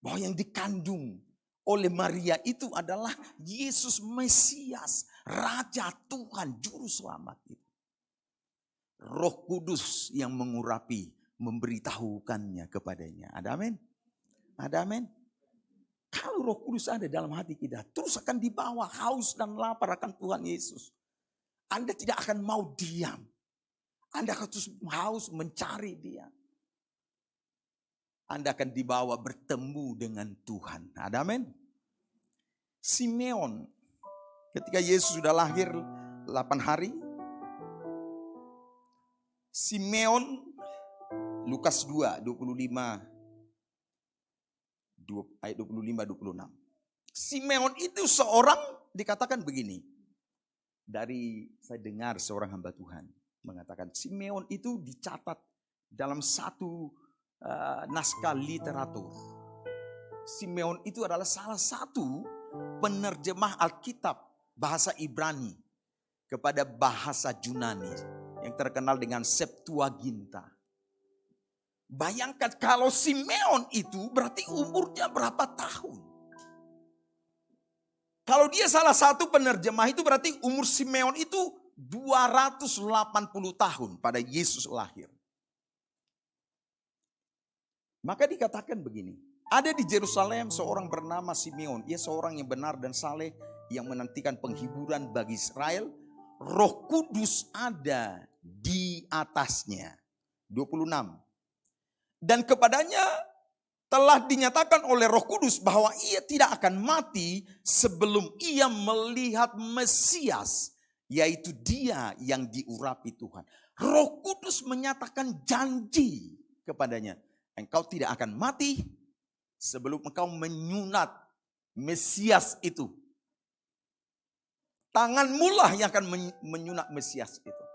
bahwa yang dikandung oleh Maria itu adalah Yesus Mesias, Raja Tuhan, Juru Selamat itu. Roh Kudus yang mengurapi, memberitahukannya kepadanya. Ada amin? Ada amin? Kalau Roh Kudus ada dalam hati kita, terus akan dibawa haus dan lapar akan Tuhan Yesus. Anda tidak akan mau diam. Anda akan terus haus mencari Dia. Anda akan dibawa bertemu dengan Tuhan. Ada amin? Simeon, ketika Yesus sudah lahir 8 hari, Simeon, Lukas 2, 25, ayat 25-26. Simeon itu seorang, dikatakan begini. Saya dengar seorang hamba Tuhan mengatakan, Simeon itu dicatat dalam satu naskah literatur. Simeon itu adalah salah satu penerjemah Alkitab bahasa Ibrani kepada bahasa Yunani yang terkenal dengan Septuaginta. Bayangkan kalau Simeon itu berarti umurnya berapa tahun? Kalau dia salah satu penerjemah itu berarti umur Simeon itu 280 tahun pada Yesus lahir. Maka dikatakan begini, ada di Yerusalem seorang bernama Simeon. Ia seorang yang benar dan saleh yang menantikan penghiburan bagi Israel. Roh Kudus ada di atasnya. 26. Dan kepadanya telah dinyatakan oleh Roh Kudus bahwa ia tidak akan mati sebelum ia melihat Mesias, yaitu Dia yang diurapi Tuhan. Roh Kudus menyatakan janji kepadanya, engkau tidak akan mati sebelum engkau menyunat Mesias itu. Tanganmulah yang akan menyunat Mesias itu.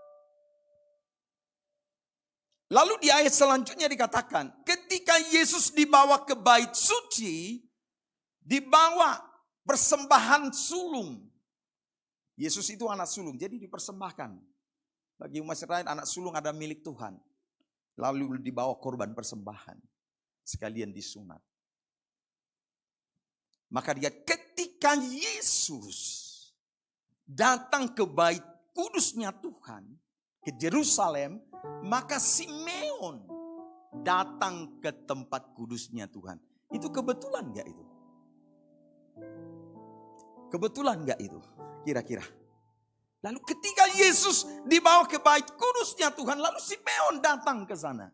Lalu di ayat selanjutnya dikatakan, ketika Yesus dibawa ke bait suci, dibawa persembahan sulung. Yesus itu anak sulung, jadi dipersembahkan. Bagi umat Israel, anak sulung ada milik Tuhan. Lalu dibawa korban persembahan, sekalian disunat. Maka dia ketika Yesus datang ke bait kudusnya Tuhan, ke Yerusalem, maka Simeon datang ke tempat kudusnya Tuhan. Itu kebetulan gak itu? Kebetulan gak itu? Kira-kira. Lalu ketika Yesus dibawa ke bait kudusnya Tuhan, lalu Simeon datang ke sana.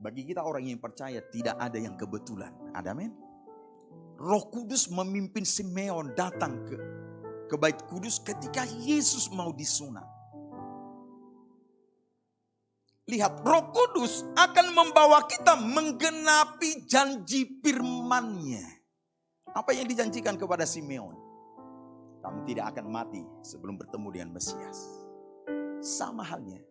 Bagi kita orang yang percaya tidak ada yang kebetulan. Ada amin? Roh Kudus memimpin Simeon datang ke bait kudus ketika Yesus mau disunat. Lihat, Roh Kudus akan membawa kita menggenapi janji firman-Nya. Apa yang dijanjikan kepada Simeon? Kamu tidak akan mati sebelum bertemu dengan Mesias. Sama halnya,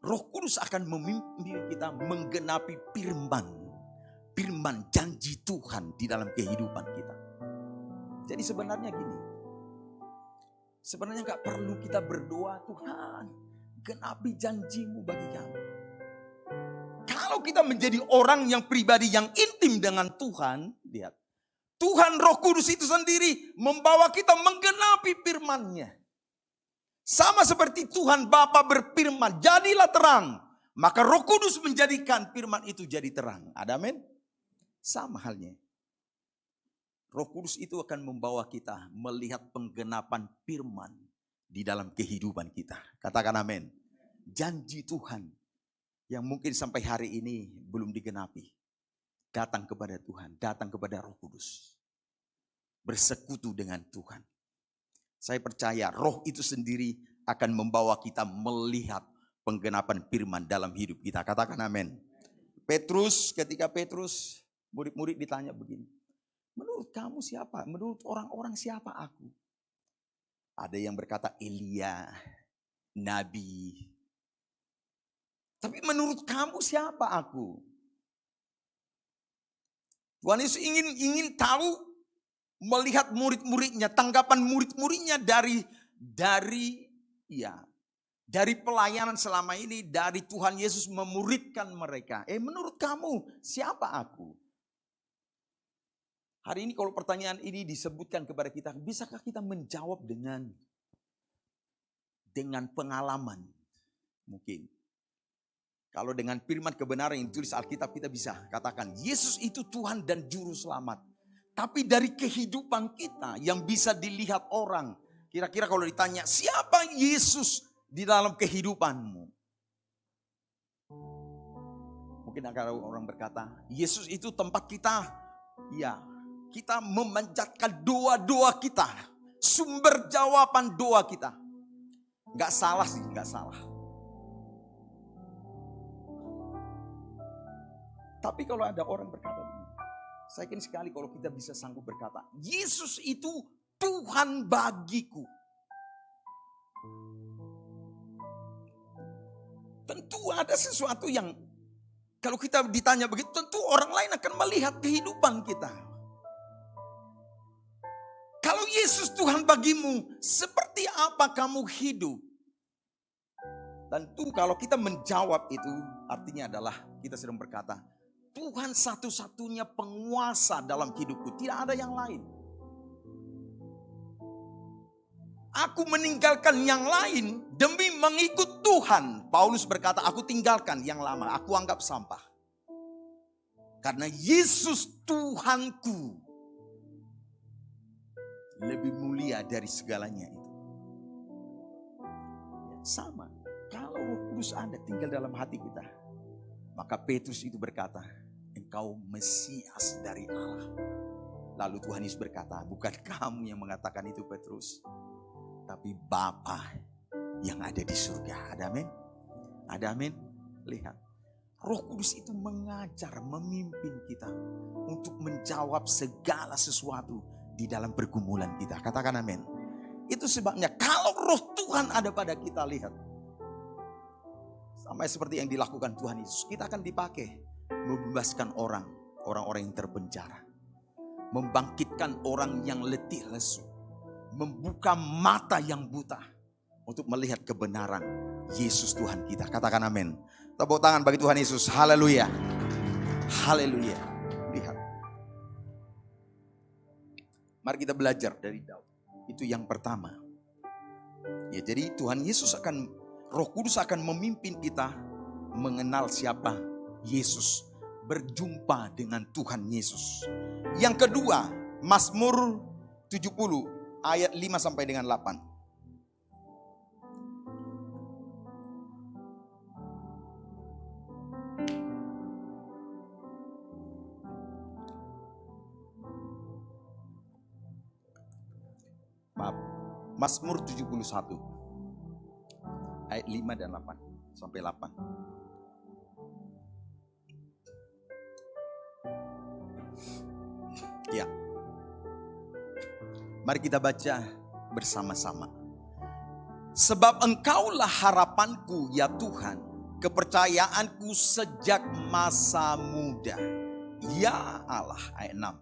Roh Kudus akan memimpin kita menggenapi firman janji Tuhan di dalam kehidupan kita. Jadi sebenarnya gini, sebenarnya gak perlu kita berdoa, Tuhan genapi janji-Mu bagi kami. Kalau kita menjadi orang yang pribadi yang intim dengan Tuhan, lihat, Tuhan Roh Kudus itu sendiri membawa kita menggenapi firman-Nya. Sama seperti Tuhan Bapa berfirman, jadilah terang. Maka Roh Kudus menjadikan firman itu jadi terang. Ada amin? Sama halnya. Roh Kudus itu akan membawa kita melihat penggenapan firman di dalam kehidupan kita. Katakan amin. Janji Tuhan yang mungkin sampai hari ini belum digenapi. Datang kepada Tuhan, datang kepada Roh Kudus. Bersekutu dengan Tuhan. Saya percaya roh itu sendiri akan membawa kita melihat penggenapan firman dalam hidup kita. Katakan amin. Ketika Petrus, murid-murid ditanya begini. Menurut kamu siapa? Menurut orang-orang siapa aku? Ada yang berkata Elia, Nabi. Tapi menurut kamu siapa aku? Tuhan Yesus ingin tahu, melihat murid-muridnya, tanggapan murid-muridnya dari pelayanan selama ini, dari Tuhan Yesus memuridkan mereka. Menurut kamu siapa aku? Hari ini kalau pertanyaan ini disebutkan kepada kita, bisakah kita menjawab dengan pengalaman? Mungkin. Kalau dengan firman kebenaran yang ditulis Alkitab, kita bisa katakan Yesus itu Tuhan dan Juru Selamat. Tapi dari kehidupan kita yang bisa dilihat orang, kira-kira kalau ditanya siapa Yesus di dalam kehidupanmu? Mungkin akan orang berkata, Yesus itu tempat kita, kita memanjatkan doa-doa kita, sumber jawaban doa kita. Gak salah sih, gak salah. Tapi kalau ada orang berkata begini, saya yakin sekali kalau kita bisa sanggup berkata, Yesus itu Tuhan bagiku. Tentu ada sesuatu yang kalau kita ditanya begitu, tentu orang lain akan melihat kehidupan kita. Kalau Yesus Tuhan bagimu, seperti apa kamu hidup? Tentu kalau kita menjawab itu, artinya adalah kita sedang berkata, Tuhan satu-satunya penguasa dalam hidupku, tidak ada yang lain. Aku meninggalkan yang lain demi mengikut Tuhan. Paulus berkata, aku tinggalkan yang lama, aku anggap sampah. Karena Yesus Tuhanku lebih mulia dari segalanya itu. Sama, kalau Roh Kudus ada tinggal dalam hati kita, maka Petrus itu berkata, engkau Mesias dari Allah. Lalu Tuhan Yesus berkata, bukan kamu yang mengatakan itu Petrus, tapi Bapa yang ada di surga. Ada amin? Ada amin? Lihat, Roh Kudus itu mengajar, memimpin kita untuk menjawab segala sesuatu di dalam pergumulan kita. Katakan amin. Itu sebabnya kalau Roh Tuhan ada pada kita, lihat, sampai seperti yang dilakukan Tuhan Yesus, kita akan dipakai membebaskan orang-orang yang terpenjara, membangkitkan orang yang letih lesu, membuka mata yang buta untuk melihat kebenaran Yesus Tuhan kita. Katakan amin. Tepuk tangan bagi Tuhan Yesus. Haleluya. Haleluya. Lihat. Mari kita belajar dari Daud. Itu yang pertama. Ya, jadi Tuhan Yesus Roh Kudus akan memimpin kita mengenal siapa Yesus, berjumpa dengan Tuhan Yesus. Yang kedua, Mazmur 70 ayat 5 sampai dengan 8. Maaf, Mazmur 71 ayat 5 dan 8 sampai 8. Ya. Mari kita baca bersama-sama. Sebab Engkaulah harapanku ya Tuhan, kepercayaanku sejak masa muda. Ya Allah, ayat 6.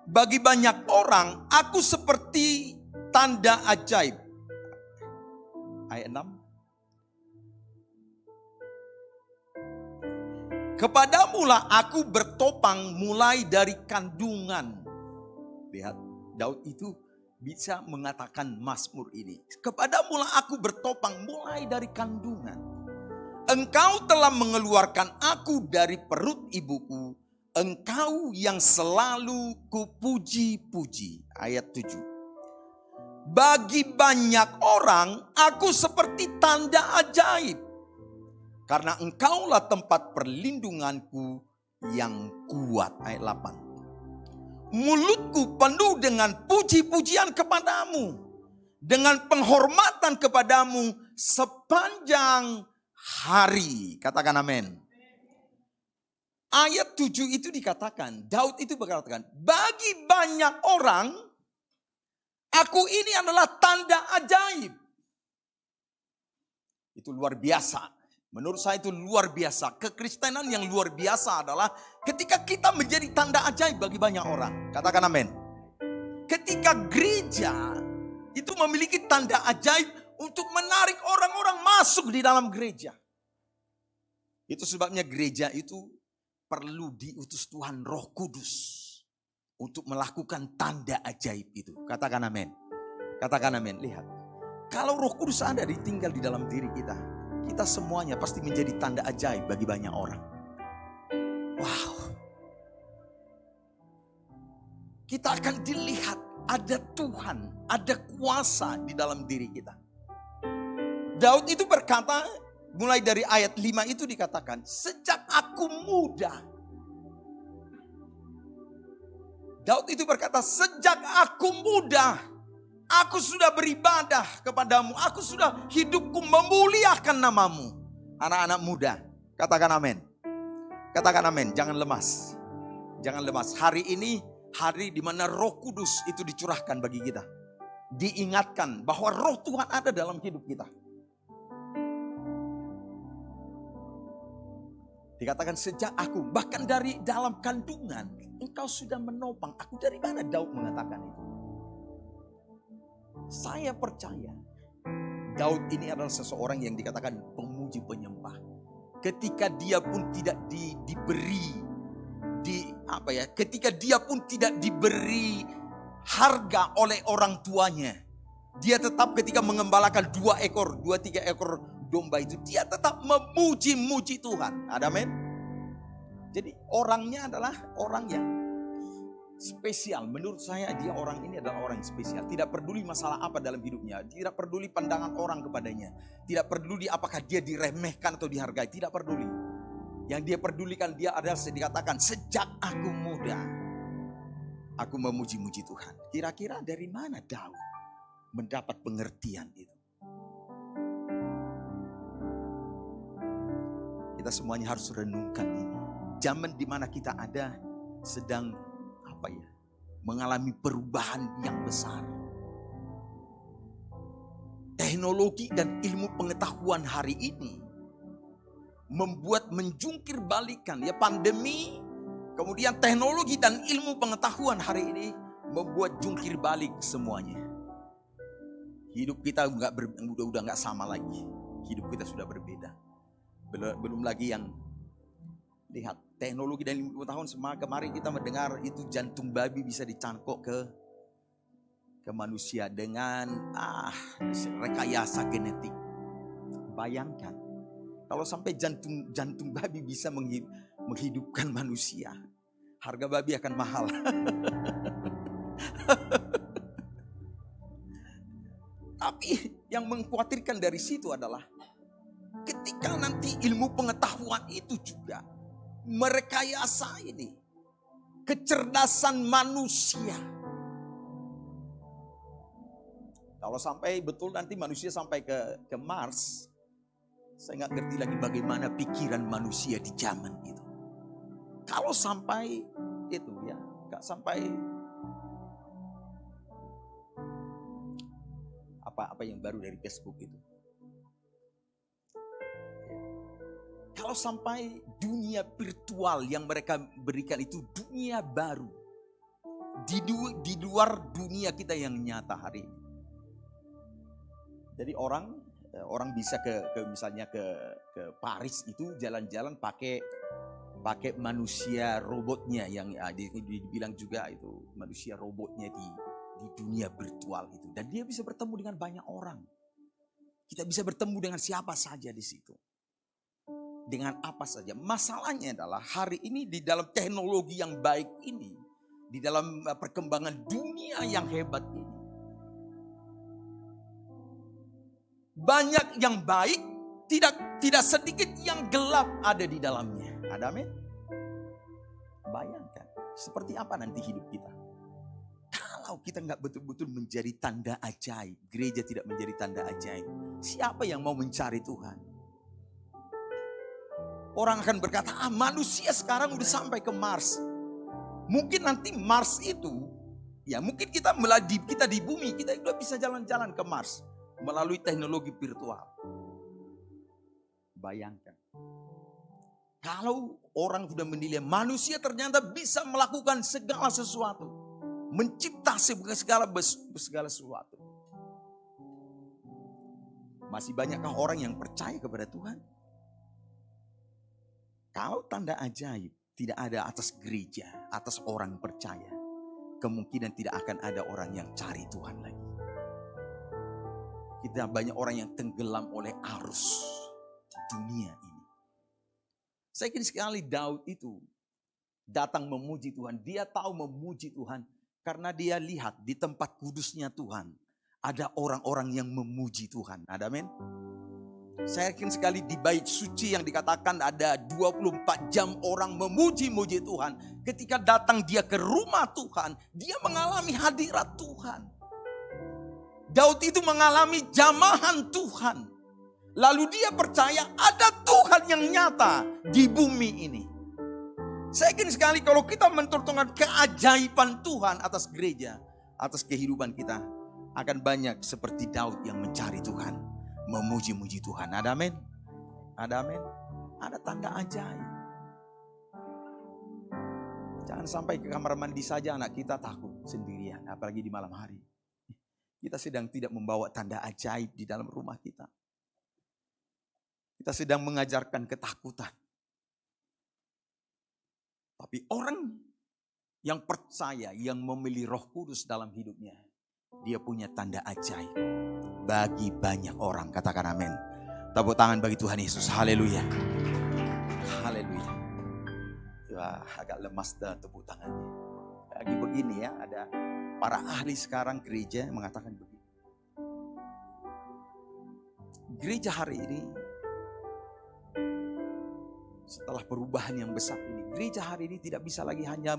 Bagi banyak orang aku seperti tanda ajaib. Ayat 6. Kepadamulah aku bertopang mulai dari kandungan. Lihat, Daud itu bisa mengatakan Mazmur ini. Kepadamulah aku bertopang mulai dari kandungan. Engkau telah mengeluarkan aku dari perut ibuku. Engkau yang selalu kupuji-puji. Ayat 7. Bagi banyak orang aku seperti tanda ajaib. Karena engkaulah tempat perlindunganku yang kuat. Ayat 8. Mulutku penuh dengan puji-pujian kepadamu. Dengan penghormatan kepadamu sepanjang hari. Katakan amin. Ayat 7 itu dikatakan, Daud itu berkatakan, bagi banyak orang, aku ini adalah tanda ajaib. Itu luar biasa. Menurut saya itu luar biasa. Kekristenan yang luar biasa adalah ketika kita menjadi tanda ajaib bagi banyak orang. Katakan amin. Ketika gereja itu memiliki tanda ajaib untuk menarik orang-orang masuk di dalam gereja. Itu sebabnya gereja itu perlu diutus Tuhan Roh Kudus untuk melakukan tanda ajaib itu. Katakan amin. Katakan amin. Lihat. Kalau Roh Kudus ada tinggal di dalam diri kita, kita semuanya pasti menjadi tanda ajaib bagi banyak orang. Wow. Kita akan dilihat ada Tuhan, ada kuasa di dalam diri kita. Daud itu berkata, mulai dari ayat 5 itu dikatakan, sejak aku muda. Daud itu berkata, sejak aku muda, aku sudah beribadah kepadamu. Aku sudah hidupku memuliakan namamu. Anak-anak muda, katakan amin. Katakan amin, jangan lemas. Jangan lemas. Hari ini, hari di mana Roh Kudus itu dicurahkan bagi kita. Diingatkan bahwa Roh Tuhan ada dalam hidup kita. Dikatakan sejak aku, bahkan dari dalam kandungan, engkau sudah menopang aku. Dari mana Daud mengatakan itu? Saya percaya Daud ini adalah seseorang yang dikatakan pemuji penyembah. Ketika dia pun tidak ketika dia pun tidak diberi harga oleh orang tuanya, dia tetap ketika mengembalakan 2-3 ekor domba itu, dia tetap memuji-muji Tuhan. Ada amin? Jadi orangnya adalah orang yang spesial. Menurut saya dia orang ini adalah orang yang spesial. Tidak peduli masalah apa dalam hidupnya. Tidak peduli pandangan orang kepadanya. Tidak peduli apakah dia diremehkan atau dihargai. Tidak peduli. Yang dia pedulikan dia adalah dikatakan sejak aku muda, aku memuji-muji Tuhan. Kira-kira dari mana Daud mendapat pengertian itu? Kita semuanya harus renungkan ini. Zaman di mana kita ada sedang mengalami perubahan yang besar. Teknologi dan ilmu pengetahuan hari ini membuat menjungkir balikan ya pandemi, kemudian teknologi dan ilmu pengetahuan hari ini membuat jungkir balik semuanya. Hidup kita udah nggak sama lagi. Hidup kita sudah berbeda. Belum lagi yang lihat teknologi dan ilmu pengetahuan. Kemarin kita mendengar itu jantung babi bisa dicangkok ke manusia dengan rekayasa genetik. Bayangkan kalau sampai jantung babi bisa menghidupkan manusia, harga babi akan mahal. Tapi yang mengkhawatirkan dari situ adalah ketika nanti ilmu pengetahuan itu juga merekayasa ini kecerdasan manusia. Kalau sampai betul nanti manusia sampai ke Mars, saya nggak ngerti lagi bagaimana pikiran manusia di zaman itu. Kalau sampai itu ya, nggak sampai apa yang baru dari Facebook itu. Kalau sampai dunia virtual yang mereka berikan itu dunia baru. Di luar dunia kita yang nyata hari ini. Jadi orang bisa misalnya ke Paris itu jalan-jalan pakai manusia robotnya yang dibilang juga itu manusia robotnya di dunia virtual itu. Dan dia bisa bertemu dengan banyak orang. Kita bisa bertemu dengan siapa saja di situ. Dengan apa saja. Masalahnya adalah hari ini di dalam teknologi yang baik ini, di dalam perkembangan dunia yang hebat ini, banyak yang baik, tidak sedikit yang gelap ada di dalamnya. Ada amin? Bayangkan seperti apa nanti hidup kita. Kalau kita nggak betul-betul menjadi tanda ajaib, gereja tidak menjadi tanda ajaib, siapa yang mau mencari Tuhan? Orang akan berkata, manusia sekarang udah sampai ke Mars. Mungkin nanti Mars itu, ya mungkin kita di bumi, kita udah bisa jalan-jalan ke Mars melalui teknologi virtual. Bayangkan. Kalau orang sudah menilai manusia ternyata bisa melakukan segala sesuatu. Mencipta segala sesuatu. Masih banyakkah orang yang percaya kepada Tuhan? Kalau tanda ajaib tidak ada atas gereja, atas orang percaya, kemungkinan tidak akan ada orang yang cari Tuhan lagi. Kita banyak orang yang tenggelam oleh arus dunia ini. Saya kira sekali Daud itu datang memuji Tuhan. Dia tahu memuji Tuhan karena dia lihat di tempat kudusnya Tuhan ada orang-orang yang memuji Tuhan. Amin. Saya yakin sekali di bait suci yang dikatakan ada 24 jam orang memuji-muji Tuhan. Ketika datang dia ke rumah Tuhan, dia mengalami hadirat Tuhan. Daud itu mengalami jamahan Tuhan. Lalu dia percaya ada Tuhan yang nyata di bumi ini. Saya yakin sekali kalau kita mentortongkan keajaiban Tuhan atas gereja, atas kehidupan kita, akan banyak seperti Daud yang mencari Tuhan, memuji-muji Tuhan. Ada amin? Ada amin? Ada tanda ajaib. Jangan sampai ke kamar mandi saja anak kita takut sendirian, apalagi di malam hari. Kita sedang tidak membawa tanda ajaib di dalam rumah kita. Kita sedang mengajarkan ketakutan. Tapi orang yang percaya, yang memilih Roh Kudus dalam hidupnya, dia punya tanda ajaib bagi banyak orang. Katakan amin. Tepuk tangan bagi Tuhan Yesus. Haleluya. Haleluya. Wah, agak lemas dah tepuk tangannya. Lagi begini ya, ada para ahli sekarang gereja mengatakan begini. Gereja hari ini, setelah perubahan yang besar ini, gereja hari ini tidak bisa lagi hanya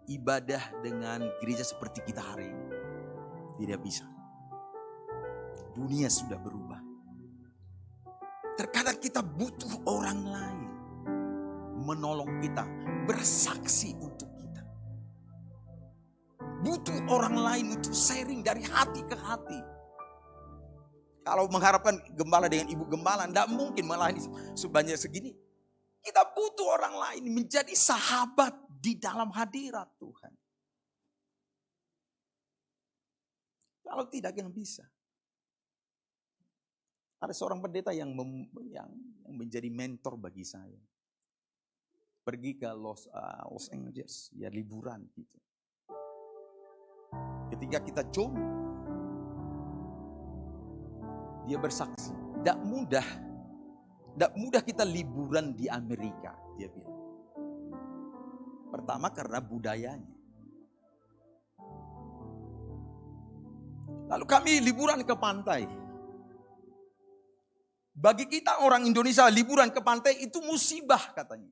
ibadah dengan gereja seperti kita hari ini. Tidak bisa. Dunia sudah berubah. Terkadang kita butuh orang lain menolong kita, bersaksi untuk kita. Butuh orang lain untuk sharing dari hati ke hati. Kalau mengharapkan gembala dengan ibu gembala, tidak mungkin melayani sebanyak segini. Kita butuh orang lain menjadi sahabat di dalam hadirat Tuhan. Kalau tidak, yang bisa. Ada seorang pendeta yang menjadi mentor bagi saya. Pergi ke Los Angeles, ya liburan gitu. Ketika kita coba, dia bersaksi, tidak mudah kita liburan di Amerika, dia bilang. Pertama karena budayanya. Lalu kami liburan ke pantai. Bagi kita orang Indonesia liburan ke pantai itu musibah katanya.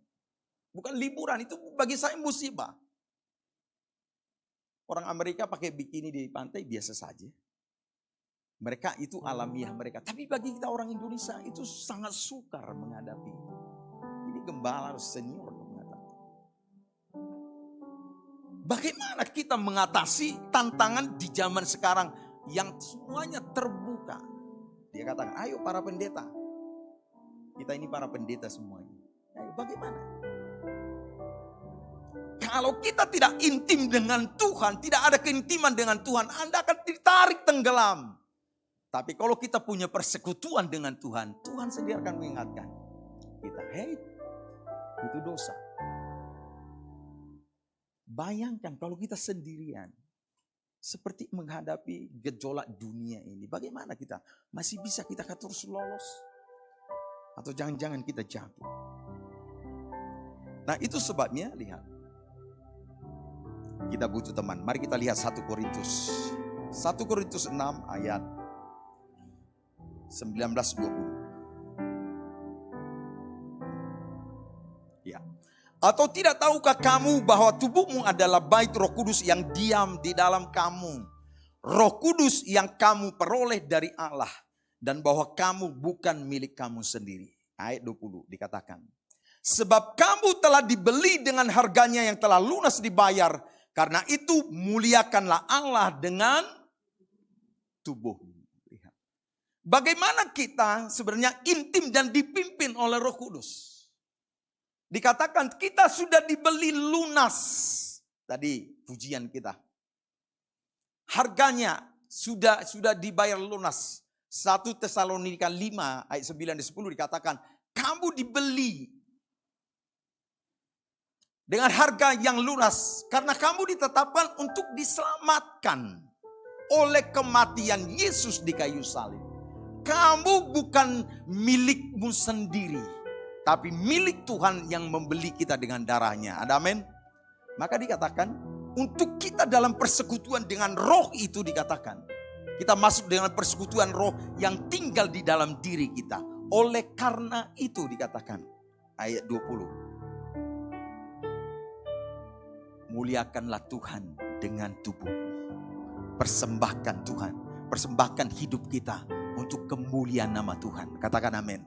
Bukan liburan, itu bagi saya musibah. Orang Amerika pakai bikini di pantai biasa saja. Mereka itu alamiah mereka. Tapi bagi kita orang Indonesia itu sangat sukar menghadapi. Ini gembala senior mengatakan. Bagaimana kita mengatasi tantangan di zaman sekarang yang semuanya terbuka? Dia katakan, ayo para pendeta. Kita ini para pendeta semuanya. Ayo bagaimana? Kalau kita tidak intim dengan Tuhan, tidak ada keintiman dengan Tuhan, Anda akan ditarik tenggelam. Tapi kalau kita punya persekutuan dengan Tuhan, Tuhan sendiri akan mengingatkan kita, hey, itu dosa. Bayangkan kalau kita sendirian, seperti menghadapi gejolak dunia ini, bagaimana kita? Masih bisa kita terus lolos? Atau jangan-jangan kita jatuh? Nah itu sebabnya, lihat. Kita butuh teman. Mari kita lihat 1 Korintus 6 ayat 19-20. Ya. Atau tidak tahukah kamu bahwa tubuhmu adalah bait Roh Kudus yang diam di dalam kamu, Roh Kudus yang kamu peroleh dari Allah, dan bahwa kamu bukan milik kamu sendiri. Ayat 20 dikatakan, sebab kamu telah dibeli dengan harganya yang telah lunas dibayar, karena itu muliakanlah Allah dengan tubuhmu. Bagaimana kita sebenarnya intim dan dipimpin oleh Roh Kudus? Dikatakan kita sudah dibeli lunas. Tadi pujian kita. Harganya sudah dibayar lunas. 1 Tesalonika 5 ayat 9 dan 10 dikatakan, kamu dibeli dengan harga yang lunas. Karena kamu ditetapkan untuk diselamatkan oleh kematian Yesus di kayu salib. Kamu bukan milikmu sendiri, tapi milik Tuhan yang membeli kita dengan darahnya. Ada amin? Maka dikatakan untuk kita dalam persekutuan dengan roh itu dikatakan. Kita masuk dengan persekutuan roh yang tinggal di dalam diri kita. Oleh karena itu dikatakan ayat 20. Muliakanlah Tuhan dengan tubuh. Persembahkan Tuhan. Persembahkan hidup kita untuk kemuliaan nama Tuhan. Katakan amin.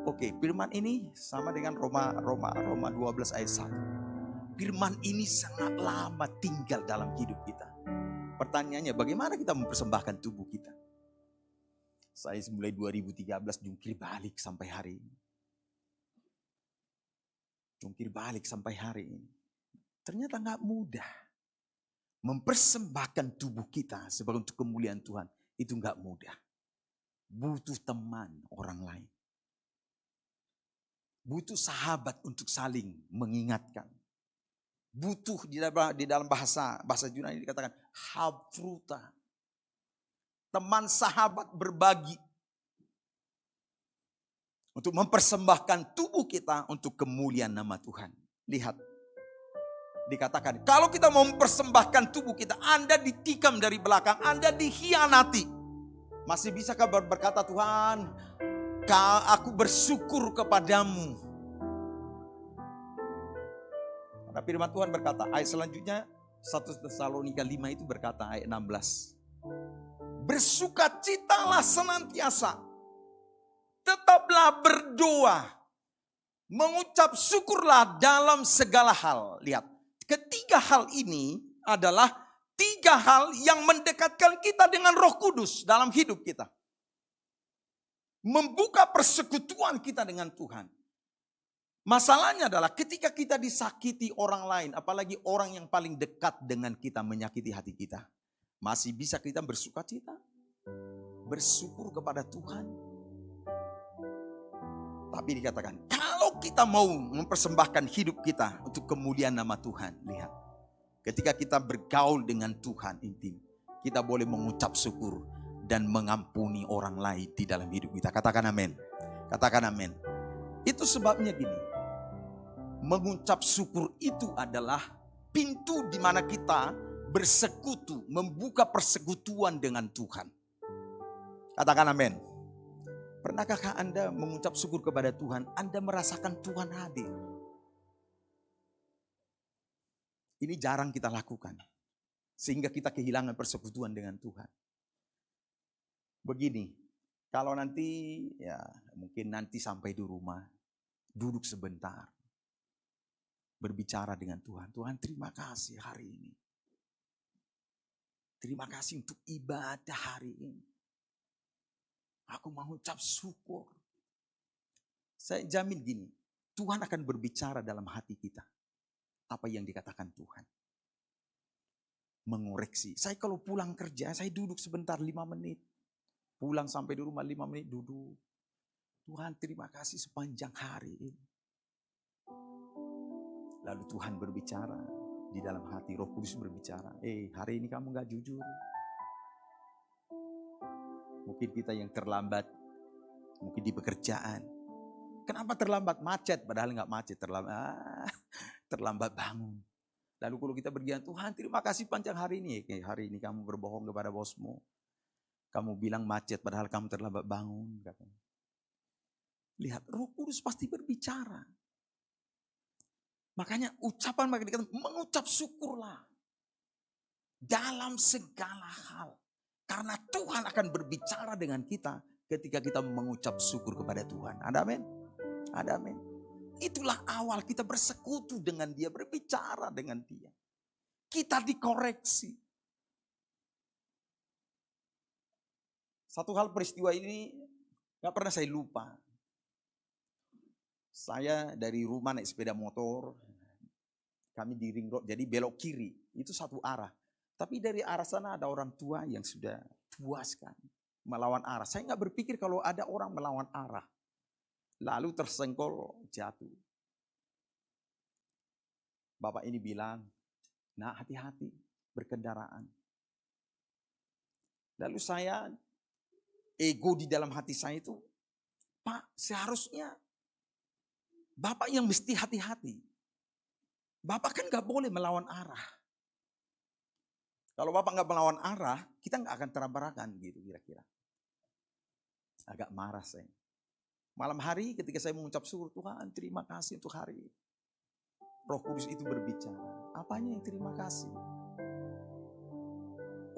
Oke, firman ini sama dengan Roma 12 ayat 1. Firman ini sangat lama tinggal dalam hidup kita. Pertanyaannya, bagaimana kita mempersembahkan tubuh kita? Saya mulai 2013 jungkir balik sampai hari ini. Jungkir balik sampai hari ini. Ternyata gak mudah. Mempersembahkan tubuh kita sebagai untuk kemuliaan Tuhan. Itu gak mudah. Butuh teman orang lain. Butuh sahabat untuk saling mengingatkan. Butuh di dalam bahasa Yunani dikatakan hafruta. Teman sahabat berbagi. Untuk mempersembahkan tubuh kita untuk kemuliaan nama Tuhan. Lihat. Dikatakan kalau kita mau mempersembahkan tubuh kita, Anda ditikam dari belakang, Anda dikhianati. Masih bisakah berkata, Tuhan, aku bersyukur kepadamu. Karena firman Tuhan berkata, ayat selanjutnya 1 Tesalonika 5 itu berkata ayat 16. Bersukacitalah senantiasa. Tetaplah berdoa. Mengucap syukurlah dalam segala hal. Lihat, ketiga hal ini adalah 3 hal yang mendekatkan kita dengan Roh Kudus dalam hidup kita. Membuka persekutuan kita dengan Tuhan. Masalahnya adalah ketika kita disakiti orang lain, apalagi orang yang paling dekat dengan kita menyakiti hati kita. Masih bisa kita bersukacita? Bersyukur kepada Tuhan? Tapi dikatakan, kalau kita mau mempersembahkan hidup kita untuk kemuliaan nama Tuhan, lihat. Ketika kita bergaul dengan Tuhan intim, kita boleh mengucap syukur dan mengampuni orang lain di dalam hidup kita. Katakan amin. Katakan amin. Itu sebabnya gini. Mengucap syukur itu adalah pintu di mana kita bersekutu, membuka persekutuan dengan Tuhan. Katakan amin. Pernahkah Anda mengucap syukur kepada Tuhan? Anda merasakan Tuhan hadir. Ini jarang kita lakukan. Sehingga kita kehilangan persekutuan dengan Tuhan. Begini, kalau nanti, ya mungkin nanti sampai di rumah, duduk sebentar. Berbicara dengan Tuhan. Tuhan, terima kasih hari ini. Terima kasih untuk ibadah hari ini. Aku mengucap syukur. Saya jamin gini, Tuhan akan berbicara dalam hati kita. Apa yang dikatakan Tuhan. Mengoreksi. Saya kalau pulang kerja, saya duduk sebentar 5 menit. Pulang sampai di rumah 5 menit duduk. Tuhan, terima kasih sepanjang hari ini. Lalu Tuhan berbicara di dalam hati, Roh Kudus berbicara. Hari ini kamu gak jujur. Mungkin kita yang terlambat. Mungkin di pekerjaan. Kenapa terlambat? Macet, padahal gak macet. Terlambat bangun. Lalu kalau kita berdiam, Tuhan terima kasih panjang hari ini. Hari ini kamu berbohong kepada bosmu. Kamu bilang macet, padahal kamu terlambat bangun. Katanya. Lihat, Roh Kudus pasti berbicara. Makanya ucapan maka dikatakan mengucap syukurlah. Dalam segala hal. Karena Tuhan akan berbicara dengan kita ketika kita mengucap syukur kepada Tuhan. Ada amin? Ada amin? Itulah awal kita bersekutu dengan Dia, berbicara dengan Dia. Kita dikoreksi. Satu hal peristiwa ini gak pernah saya lupa. Saya dari rumah naik sepeda motor, kami di ring road, jadi belok kiri, itu satu arah. Tapi dari arah sana ada orang tua yang sudah puas kan, melawan arah. Saya gak berpikir kalau ada orang melawan arah. Lalu tersenggol, jatuh. Bapak ini bilang, nah hati-hati berkendaraan. Lalu saya, ego di dalam hati saya itu, Pak, seharusnya Bapak yang mesti hati-hati. Bapak kan gak boleh melawan arah. Kalau Bapak gak melawan arah, kita gak akan terabarakan gitu kira-kira. Agak marah saya. Malam hari ketika saya mengucap syukur, Tuhan terima kasih untuk hari ini. Roh Kudus itu berbicara. Apanya yang terima kasih?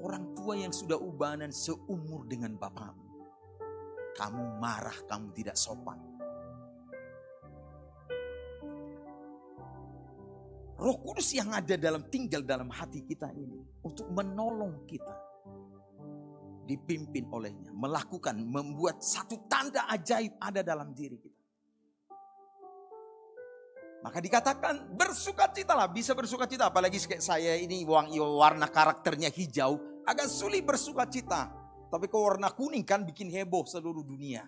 Orang tua yang sudah ubanan seumur dengan Bapamu. Kamu marah, kamu tidak sopan. Roh Kudus yang ada tinggal dalam hati kita ini untuk menolong kita. Dipimpin olehnya, melakukan, membuat satu tanda ajaib ada dalam diri kita. Maka dikatakan bersukacitalah, bisa bersukacita. Apalagi kayak saya ini warna karakternya hijau, agak sulit bersukacita. Tapi kalau warna kuning kan bikin heboh seluruh dunia.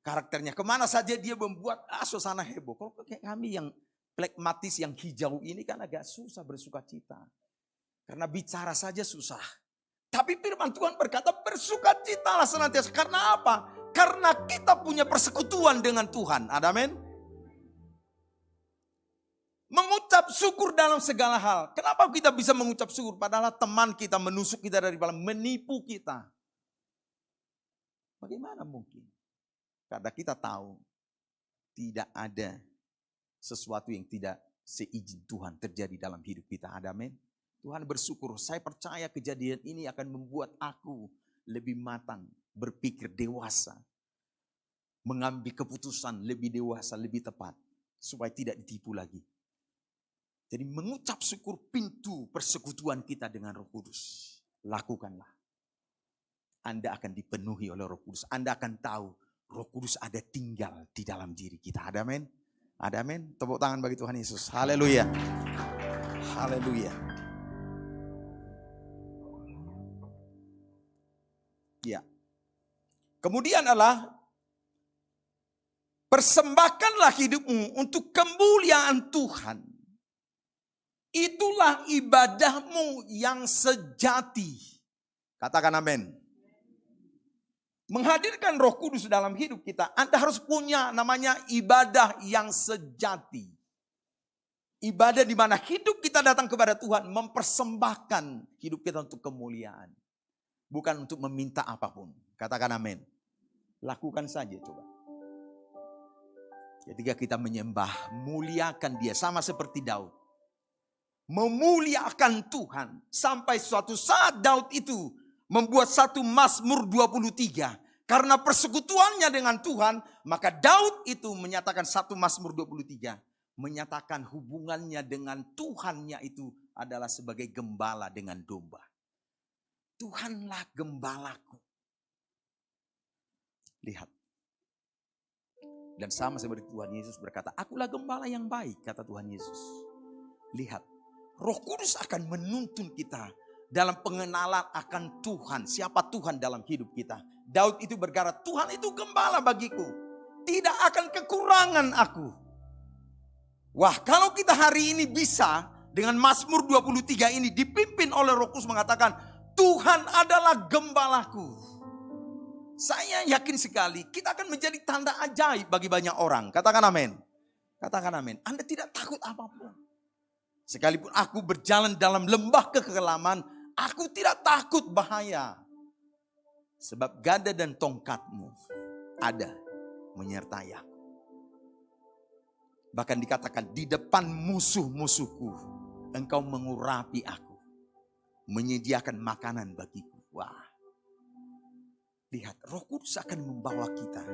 Karakternya kemana saja dia membuat suasana heboh. Kalau kayak kami yang plekmatis yang hijau ini kan agak susah bersukacita. Karena bicara saja susah. Tapi firman Tuhan berkata bersukacitalah senantiasa. Karena apa? Karena kita punya persekutuan dengan Tuhan. Amin. Mengucap syukur dalam segala hal. Kenapa kita bisa mengucap syukur? Padahal teman kita menusuk kita dari belakang, menipu kita. Bagaimana mungkin? Karena kita tahu tidak ada sesuatu yang tidak seizin Tuhan terjadi dalam hidup kita. Amin. Tuhan bersyukur, saya percaya kejadian ini akan membuat aku lebih matang, berpikir dewasa, mengambil keputusan lebih dewasa, lebih tepat, supaya tidak ditipu lagi. Jadi mengucap syukur pintu persekutuan kita dengan Roh Kudus. Lakukanlah. Anda akan dipenuhi oleh Roh Kudus. Anda akan tahu Roh Kudus ada tinggal di dalam diri kita. Ada amin? Ada amin? Tepuk tangan bagi Tuhan Yesus. Haleluya. Haleluya. Ya. Kemudian adalah persembahkanlah hidupmu untuk kemuliaan Tuhan. Itulah ibadahmu yang sejati. Katakan amin. Menghadirkan Roh Kudus dalam hidup kita, Anda harus punya namanya ibadah yang sejati. Ibadah di mana hidup kita datang kepada Tuhan, mempersembahkan hidup kita untuk kemuliaan. Bukan untuk meminta apapun. Katakan amin. Lakukan saja coba. Ketika kita menyembah, muliakan Dia. Sama seperti Daud. Memuliakan Tuhan. Sampai suatu saat Daud itu membuat satu Mazmur 23. Karena persekutuannya dengan Tuhan, maka Daud itu menyatakan satu Mazmur 23. Menyatakan hubungannya dengan Tuhannya itu adalah sebagai gembala dengan domba. Tuhanlah gembalaku. Lihat. Dan sama seperti Tuhan Yesus berkata, akulah gembala yang baik, kata Tuhan Yesus. Lihat, Roh Kudus akan menuntun kita dalam pengenalan akan Tuhan. Siapa Tuhan dalam hidup kita. Daud itu berkata, Tuhan itu gembala bagiku. Tidak akan kekurangan aku. Wah, kalau kita hari ini bisa dengan Mazmur 23 ini dipimpin oleh Roh Kudus mengatakan, Tuhan adalah gembalaku. Saya yakin sekali kita akan menjadi tanda ajaib bagi banyak orang. Katakan amin. Katakan amin. Anda tidak takut apapun. Sekalipun aku berjalan dalam lembah kekelaman, aku tidak takut bahaya. Sebab gada dan tongkatmu ada menyertai aku. Bahkan dikatakan di depan musuh-musuhku, engkau mengurapi aku. Menyediakan makanan bagiku. Wah. Lihat, Roh Kudus akan membawa kita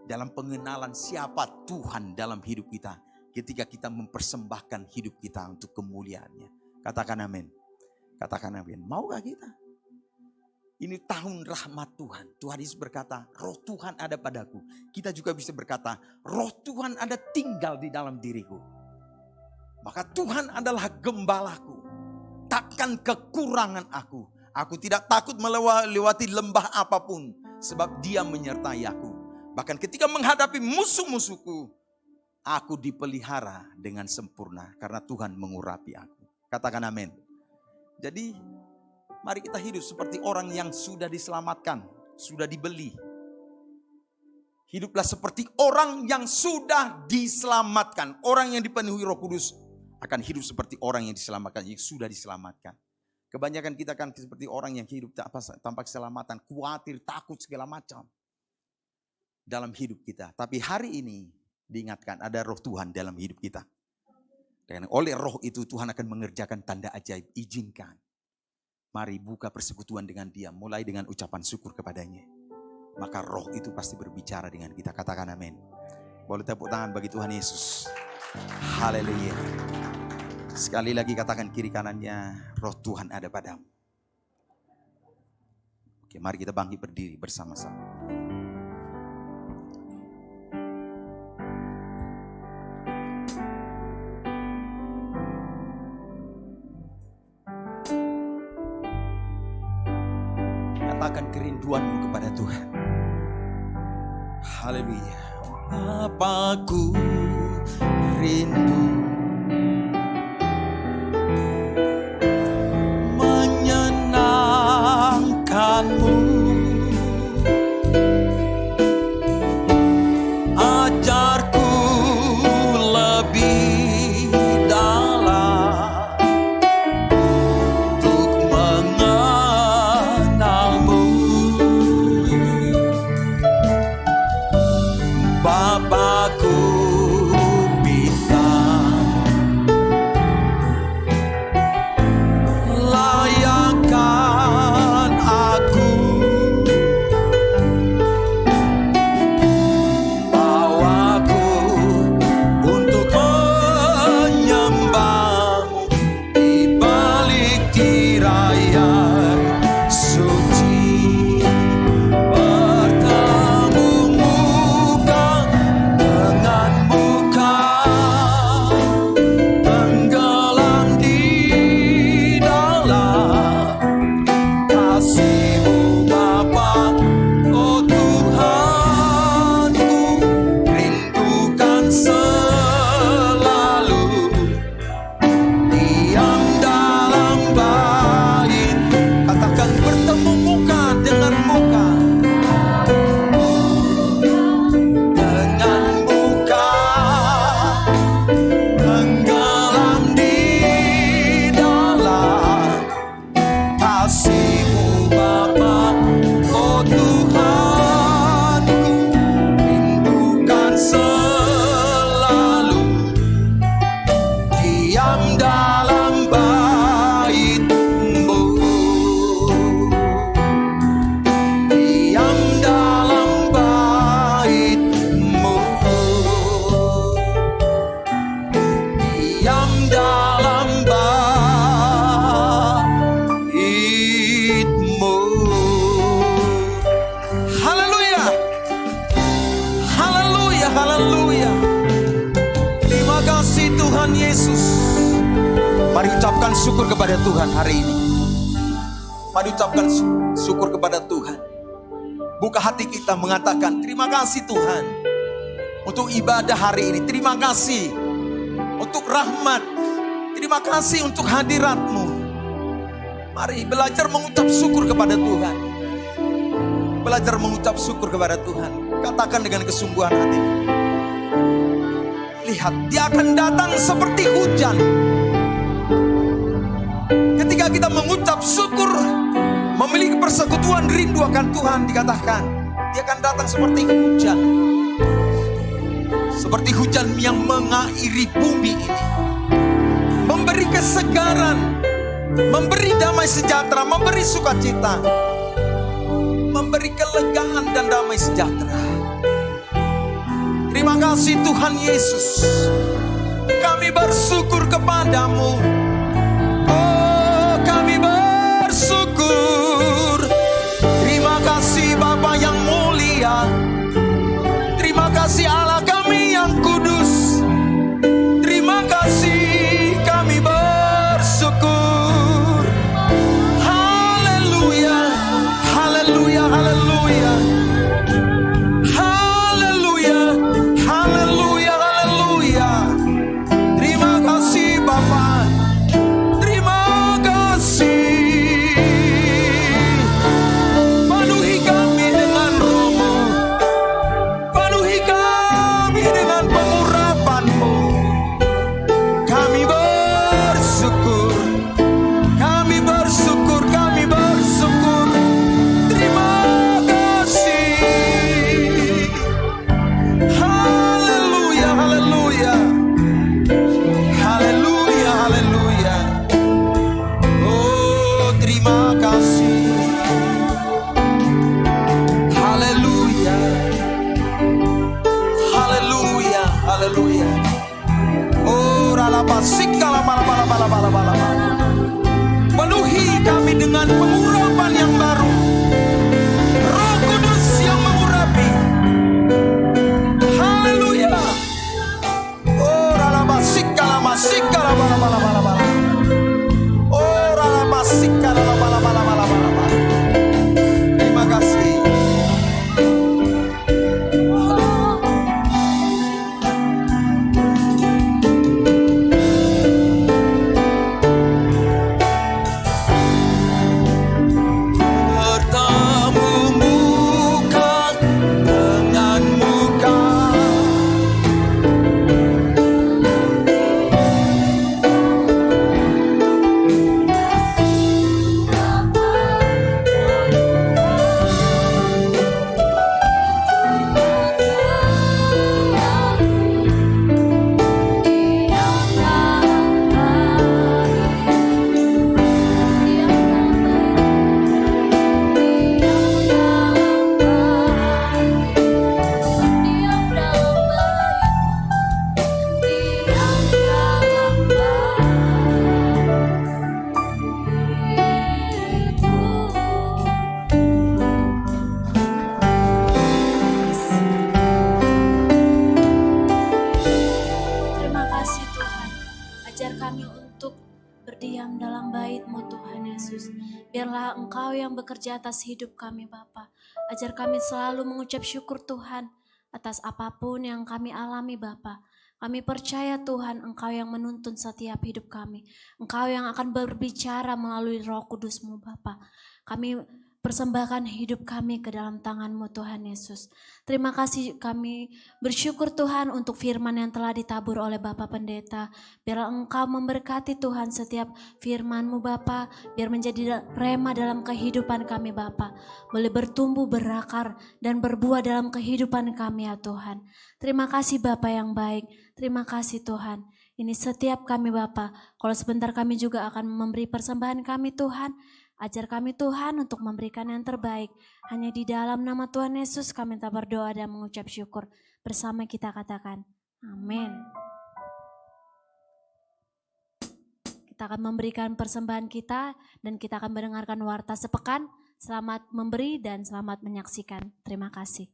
dalam pengenalan siapa Tuhan dalam hidup kita. Ketika kita mempersembahkan hidup kita untuk kemuliaannya. Katakan amin. Katakan amin. Maukah kita? Ini tahun rahmat Tuhan. Tuhan Yesus berkata, roh Tuhan ada padaku. Kita juga bisa berkata, roh Tuhan ada tinggal di dalam diriku. Maka Tuhan adalah gembalaku. Takkan kekurangan aku. Aku tidak takut melewati lembah apapun. Sebab Dia menyertai aku. Bahkan ketika menghadapi musuh-musuhku, aku dipelihara dengan sempurna. Karena Tuhan mengurapi aku. Katakan amin. Jadi mari kita hidup seperti orang yang sudah diselamatkan, sudah dibeli. Hiduplah seperti orang yang sudah diselamatkan. Orang yang dipenuhi Roh Kudus akan hidup seperti orang yang diselamatkan, yang sudah diselamatkan. Kebanyakan kita kan seperti orang yang hidup tanpa keselamatan, khawatir, takut segala macam dalam hidup kita. Tapi hari ini diingatkan ada Roh Tuhan dalam hidup kita. Dan oleh Roh itu Tuhan akan mengerjakan tanda ajaib. Izinkan. Mari buka persekutuan dengan Dia. Mulai dengan ucapan syukur kepadanya. Maka Roh itu pasti berbicara dengan kita. Katakan amin. Boleh tepuk tangan bagi Tuhan Yesus. Haleluya. Sekali lagi katakan kiri kanannya. Roh Tuhan ada padamu. Oke, mari kita bangkit berdiri bersama-sama. Katakan kerinduanmu kepada Tuhan. Haleluya. Bapakku rindu menyenangkanmu. Ajarku lebih dalam untuk mengenalmu. Bapakku bintang, layakkan aku, bawaku untuk menyembahmu di balik tirai suci. Bertemu muka dengan muka, tenggelam di dalam kasih-Mu Bapa. Oh Tuhanku, rindukan selalu diam dalam bait. Katakan bertemu muka dengan muka, dengan muka, tenggelam di dalam kasih-Mu Bapa. Oh Tuhanku, rindukan selalu diam dalam bait-Mu, diam dalam bait-Mu, diam dalam bait-Mu. Haleluya, haleluya, haleluya. Terima kasih Tuhan Yesus. Mari ucapkan syukur kepada Tuhan hari ini. Mari ucapkan syukur kepada Tuhan. Buka hati kita mengatakan terima kasih Tuhan untuk ibadah hari ini. Terima kasih untuk rahmat. Terima kasih untuk hadirat-Mu. Mari belajar mengucap syukur kepada Tuhan. Belajar mengucap syukur kepada Tuhan. Katakan dengan kesungguhan hati. Lihat, Dia akan datang seperti hujan. Ketika kita mengucap syukur, memiliki persekutuan rindu akan Tuhan, dikatakan Dia akan datang seperti hujan. Seperti hujan yang mengairi bumi ini, memberi kesegaran, memberi damai sejahtera, memberi sukacita, memberi kelegaan dan damai sejahtera. Terima kasih Tuhan Yesus. Kami bersyukur kepadamu. Oh, kami bersyukur biarlah Engkau yang bekerja atas hidup kami Bapa. Ajar kami selalu mengucap syukur Tuhan atas apapun yang kami alami Bapa. Kami percaya Tuhan Engkau yang menuntun setiap hidup kami. Engkau yang akan berbicara melalui Roh Kudus-Mu Bapa. Kami persembahkan hidup kami ke dalam tangan-Mu Tuhan Yesus. Terima kasih, kami bersyukur Tuhan untuk firman yang telah ditabur oleh Bapak Pendeta. Biarlah Engkau memberkati Tuhan setiap firman-Mu Bapa, biar menjadi rema dalam kehidupan kami Bapa. Boleh bertumbuh, berakar, dan berbuah dalam kehidupan kami ya Tuhan. Terima kasih Bapa yang baik, terima kasih Tuhan. Ini setiap kami Bapa, kalau sebentar kami juga akan memberi persembahan kami Tuhan. Ajar kami Tuhan untuk memberikan yang terbaik. Hanya di dalam nama Tuhan Yesus kami minta berdoa dan mengucap syukur. Bersama kita katakan, amin. Kita akan memberikan persembahan kita dan kita akan mendengarkan warta sepekan. Selamat memberi dan selamat menyaksikan. Terima kasih.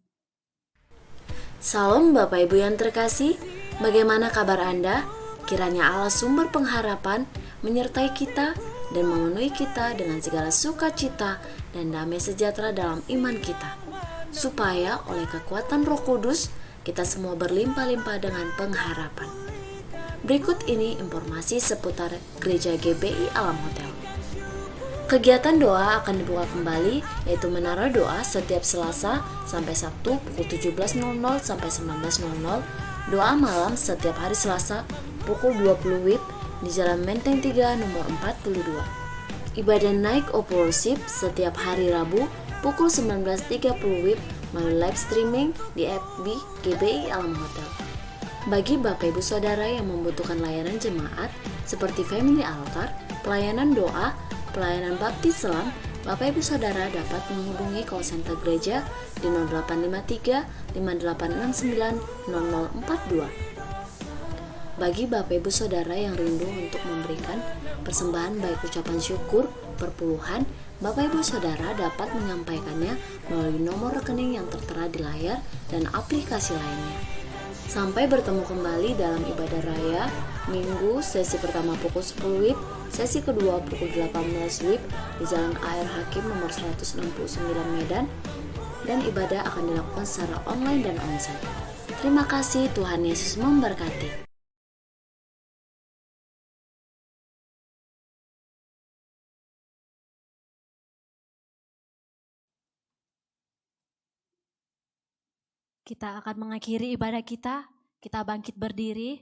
Salam Bapak Ibu yang terkasih, bagaimana kabar Anda? Kiranya Allah sumber pengharapan menyertai kita dan memenuhi kita dengan segala sukacita dan damai sejahtera dalam iman kita, supaya oleh kekuatan Roh Kudus kita semua berlimpah-limpah dengan pengharapan. Berikut ini informasi seputar Gereja GBI Alam Hotel. Kegiatan doa akan dibuka kembali, yaitu menara doa setiap Selasa sampai Sabtu pukul 17.00 sampai 19.00, doa malam setiap hari Selasa pukul 20 WIB di Jalan Menteng 3 nomor 42. Ibadah Night of Worship setiap hari Rabu pukul 19.30 WIB melalui live streaming di FB GBI Alam Hotel. Bagi Bapak Ibu Saudara yang membutuhkan layanan jemaat seperti Family Altar, pelayanan doa, pelayanan baptis selam, Bapak Ibu Saudara dapat menghubungi call center gereja di 0853 5869 0042. Bagi Bapak Ibu Saudara yang rindu untuk memberikan persembahan baik ucapan syukur, perpuluhan, Bapak Ibu Saudara dapat menyampaikannya melalui nomor rekening yang tertera di layar dan aplikasi lainnya. Sampai bertemu kembali dalam ibadah raya Minggu, sesi pertama pukul 10 WIB, sesi kedua pukul 18 WIB di Jalan AR Hakim nomor 169 Medan, dan ibadah akan dilakukan secara online dan onsite. Terima kasih, Tuhan Yesus memberkati. Kita akan mengakhiri ibadah kita. Kita bangkit berdiri.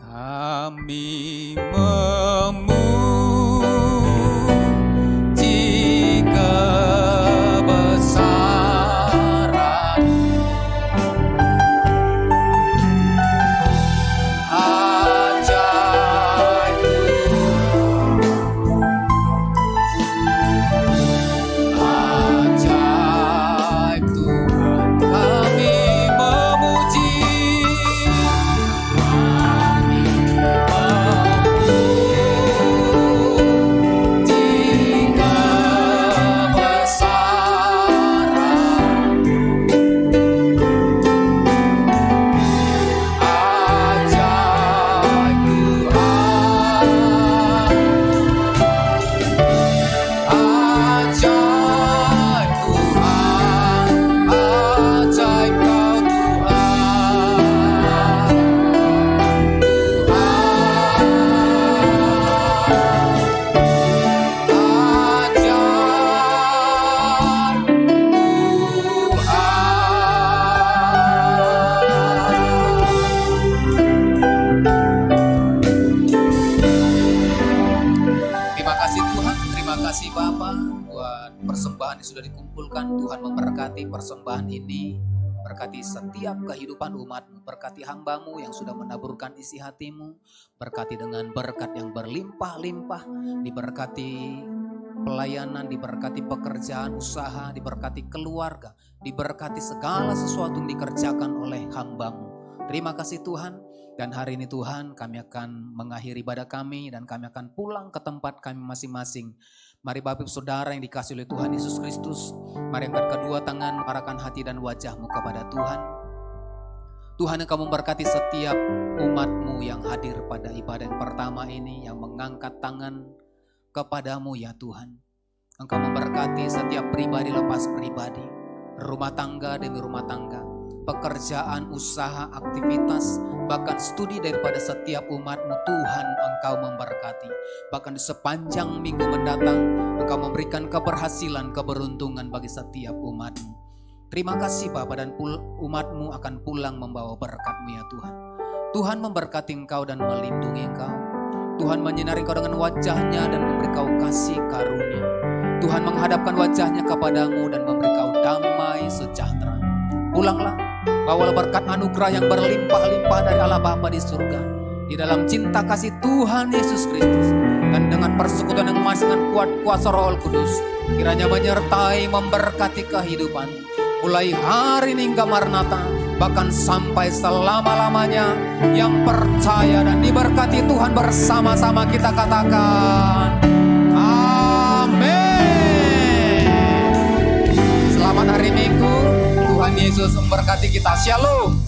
Kami memuji kebesaran ajaib Tuhan. Kami memuji persembahan yang sudah dikumpulkan. Tuhan memberkati persembahan ini, berkati setiap kehidupan umat-Mu, berkati hamba-Mu yang sudah menaburkan isi hati-Mu, berkati dengan berkat yang berlimpah-limpah, diberkati pelayanan, diberkati pekerjaan, usaha, diberkati keluarga, diberkati segala sesuatu yang dikerjakan oleh hamba-Mu. Terima kasih Tuhan. Dan hari ini Tuhan, kami akan mengakhiri ibadah kami dan kami akan pulang ke tempat kami masing-masing. Mari Bapak Ibu Saudara yang dikasihi oleh Tuhan Yesus Kristus, mari angkat kedua tangan, arahkan hati dan wajahmu kepada Tuhan. Tuhan, Engkau memberkati setiap umat-Mu yang hadir pada ibadah yang pertama ini, yang mengangkat tangan kepadamu ya Tuhan. Engkau memberkati setiap pribadi lepas pribadi, rumah tangga demi rumah tangga, pekerjaan, usaha, aktivitas, bahkan studi daripada setiap umat-Mu. Tuhan, Engkau memberkati. Bahkan di sepanjang minggu mendatang, Engkau memberikan keberhasilan, keberuntungan bagi setiap umat-Mu. Terima kasih Bapa, dan umat-Mu akan pulang membawa berkat-Mu ya Tuhan. Tuhan memberkati Engkau dan melindungi Engkau. Tuhan menyinari Engkau dengan wajah-Nya dan memberi Kau kasih karunia. Tuhan menghadapkan wajah-Nya kepadamu dan memberi Kau damai sejahtera. Pulanglah, bawalah berkat anugerah yang berlimpah-limpah dari Allah Bapa di surga, di dalam cinta kasih Tuhan Yesus Kristus, dan dengan persekutuan yang masih dengan kuat kuasa Roh Kudus, kiranya menyertai memberkati kehidupan mulai hari ini hingga Maranatha, bahkan sampai selama-lamanya. Yang percaya dan diberkati Tuhan bersama-sama kita katakan amin. Selamat hari Minggu, Tuhan Yesus memberkati kita. Shalom.